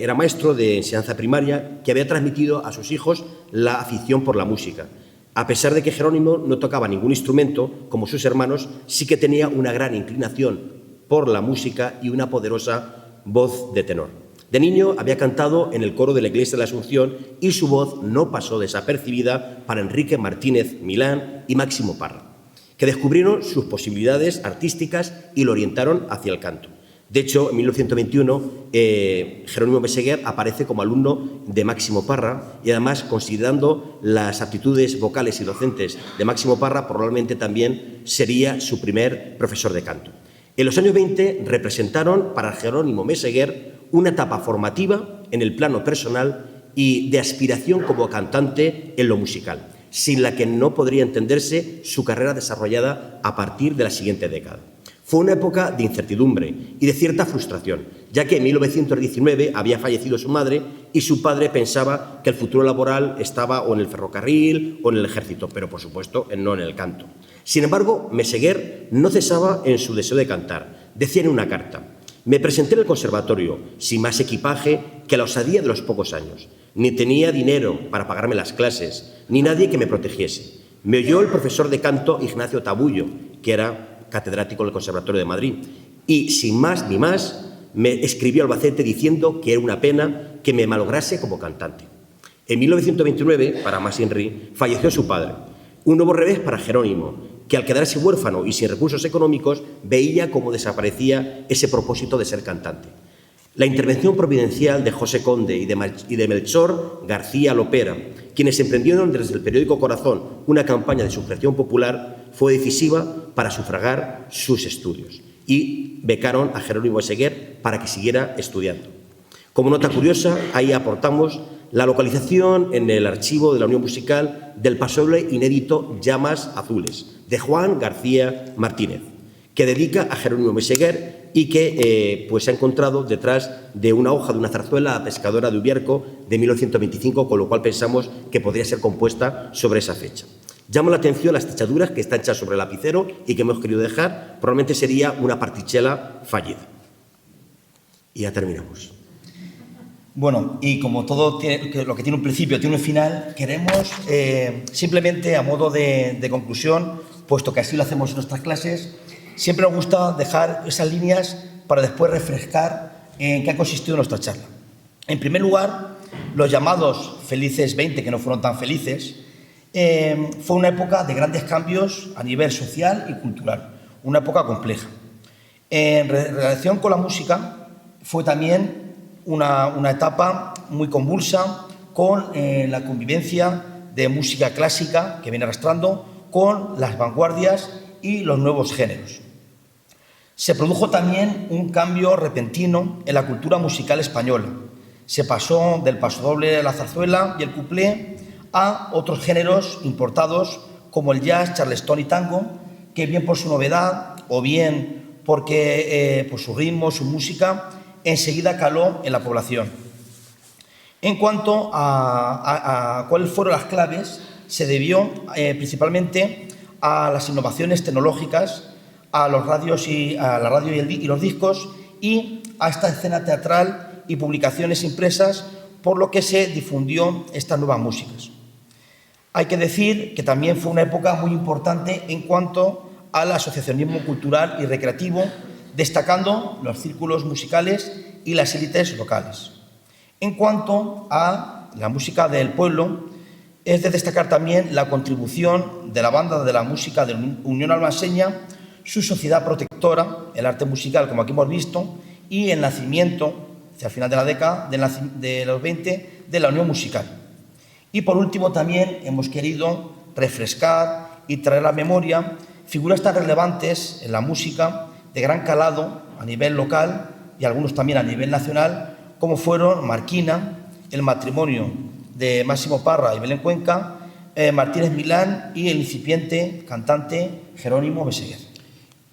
era maestro de enseñanza primaria que había transmitido a sus hijos la afición por la música. A pesar de que Jerónimo no tocaba ningún instrumento, como sus hermanos, sí que tenía una gran inclinación por la música y una poderosa voz de tenor. De niño había cantado en el coro de la Iglesia de la Asunción y su voz no pasó desapercibida para Enrique Martínez Milán y Máximo Parra, que descubrieron sus posibilidades artísticas y lo orientaron hacia el canto. De hecho, en 1921, Jerónimo Meseguer aparece como alumno de Máximo Parra y además, considerando las aptitudes vocales y docentes de Máximo Parra, probablemente también sería su primer profesor de canto. En los años 20 representaron para Jerónimo Meseguer una etapa formativa en el plano personal y de aspiración como cantante en lo musical, sin la que no podría entenderse su carrera desarrollada a partir de la siguiente década. Fue una época de incertidumbre y de cierta frustración, ya que en 1919 había fallecido su madre y su padre pensaba que el futuro laboral estaba o en el ferrocarril o en el ejército, pero por supuesto no en el canto. Sin embargo, Meseguer no cesaba en su deseo de cantar. Decía en una carta: «Me presenté en el conservatorio sin más equipaje que la osadía de los pocos años. Ni tenía dinero para pagarme las clases, ni nadie que me protegiese. Me oyó el profesor de canto Ignacio Tabullo, que era catedrático del Conservatorio de Madrid, y sin más ni más me escribió a Albacete diciendo que era una pena que me malograse como cantante». En 1929, para más Henry, falleció su padre. Un nuevo revés para Jerónimo, que al quedarse huérfano y sin recursos económicos veía cómo desaparecía ese propósito de ser cantante. La intervención providencial de José Conde y de Melchor García Lopera, quienes emprendieron desde el periódico Corazón una campaña de sufragio popular, fue decisiva para sufragar sus estudios y becaron a Jerónimo Meseguer para que siguiera estudiando. Como nota curiosa, ahí aportamos la localización en el archivo de la Unión Musical del pasoble inédito Llamas Azules, de Juan García Martínez, que dedica a Jerónimo Meseguer y que pues se ha encontrado detrás de una hoja de una zarzuela pescadora de Ubierco de 1925, con lo cual pensamos que podría ser compuesta sobre esa fecha. Llama la atención las tachaduras que están hechas sobre el lapicero y que hemos querido dejar. Probablemente sería una partichela fallida. Y ya terminamos. Bueno, y como todo lo que tiene un principio tiene un final, queremos simplemente a modo de conclusión, puesto que así lo hacemos en nuestras clases, siempre nos gusta dejar esas líneas para después refrescar en qué ha consistido nuestra charla. En primer lugar, los llamados felices 20, que no fueron tan felices, fue una época de grandes cambios a nivel social y cultural, una época compleja. En relación con la música, fue también una etapa muy convulsa con la convivencia de música clásica que viene arrastrando con las vanguardias y los nuevos géneros. Se produjo también un cambio repentino en la cultura musical española. Se pasó del pasodoble, la zarzuela y el cuplé a otros géneros importados como el jazz, charleston y tango, que bien por su novedad o bien porque por su ritmo, su música, enseguida caló en la población. En cuanto a cuáles fueron las claves, se debió principalmente a las innovaciones tecnológicas, a los radios y a la radio y los discos, y a esta escena teatral y publicaciones impresas, por lo que se difundió estas nuevas músicas. Hay que decir que también fue una época muy importante en cuanto al asociacionismo cultural y recreativo, destacando los círculos musicales y las élites locales. En cuanto a la música del pueblo, es de destacar también la contribución de la Banda de la Música de Unión Albaseña, su sociedad protectora, el arte musical, como aquí hemos visto, y el nacimiento, hacia el final de la década de los 20, de la Unión Musical. Y por último también hemos querido refrescar y traer a la memoria figuras tan relevantes en la música de gran calado a nivel local y algunos también a nivel nacional, como fueron Marquina, el matrimonio de Máximo Parra y Belén Cuenca, Martínez Milán y el incipiente cantante Jerónimo Meseguer.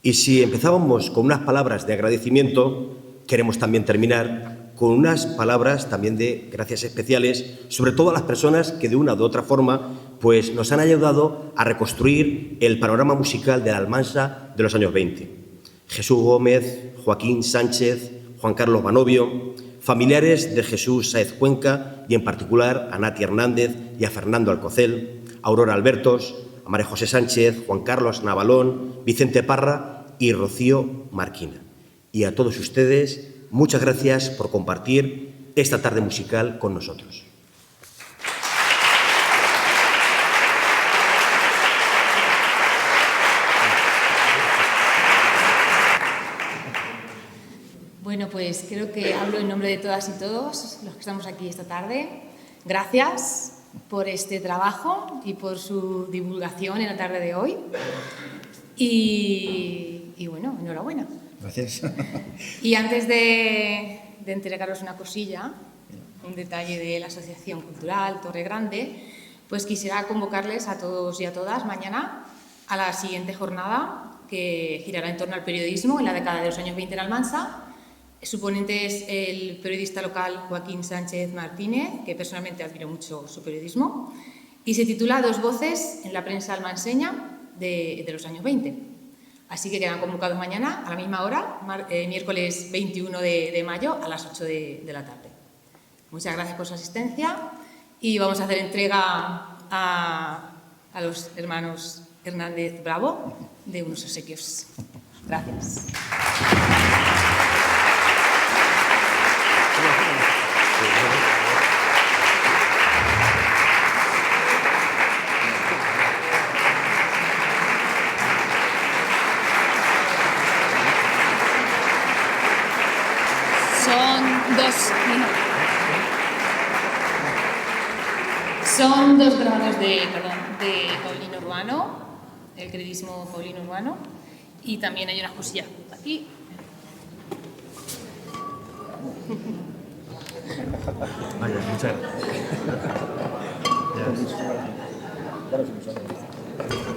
Y si empezábamos con unas palabras de agradecimiento, queremos también terminar con unas palabras también de gracias especiales, sobre todo a las personas que de una u otra forma pues, nos han ayudado a reconstruir el panorama musical de la Almansa de los años 20. Jesús Gómez, Joaquín Sánchez, Juan Carlos Banovio, familiares de Jesús Sáez Cuenca y en particular a Nati Hernández y a Fernando Alcocel, a Aurora Albertos, a María José Sánchez, Juan Carlos Navalón, Vicente Parra y Rocío Marquina. Y a todos ustedes, muchas gracias por compartir esta tarde musical con nosotros. Bueno, pues creo que hablo en nombre de todas y todos los que estamos aquí esta tarde. Gracias por este trabajo y por su divulgación en la tarde de hoy. Y bueno, enhorabuena. Gracias. Y antes de entregaros una cosilla, un detalle de la Asociación Cultural Torre Grande, pues quisiera convocarles a todos y a todas mañana a la siguiente jornada que girará en torno al periodismo en la década de los años 20 en Almansa. Su ponente es el periodista local Joaquín Sánchez Martínez, que personalmente admiro mucho su periodismo, y se titula Dos voces en la prensa almanseña de los años 20. Así que quedan convocados mañana a la misma hora, miércoles 21 de mayo a las 8 de la tarde. Muchas gracias por su asistencia y vamos a hacer entrega a los hermanos Hernández Bravo de unos obsequios. Gracias. Son dos grados de Paulino Urbano, el credismo Paulino Urbano, y también hay unas cosillas aquí. Vaya, muchas gracias.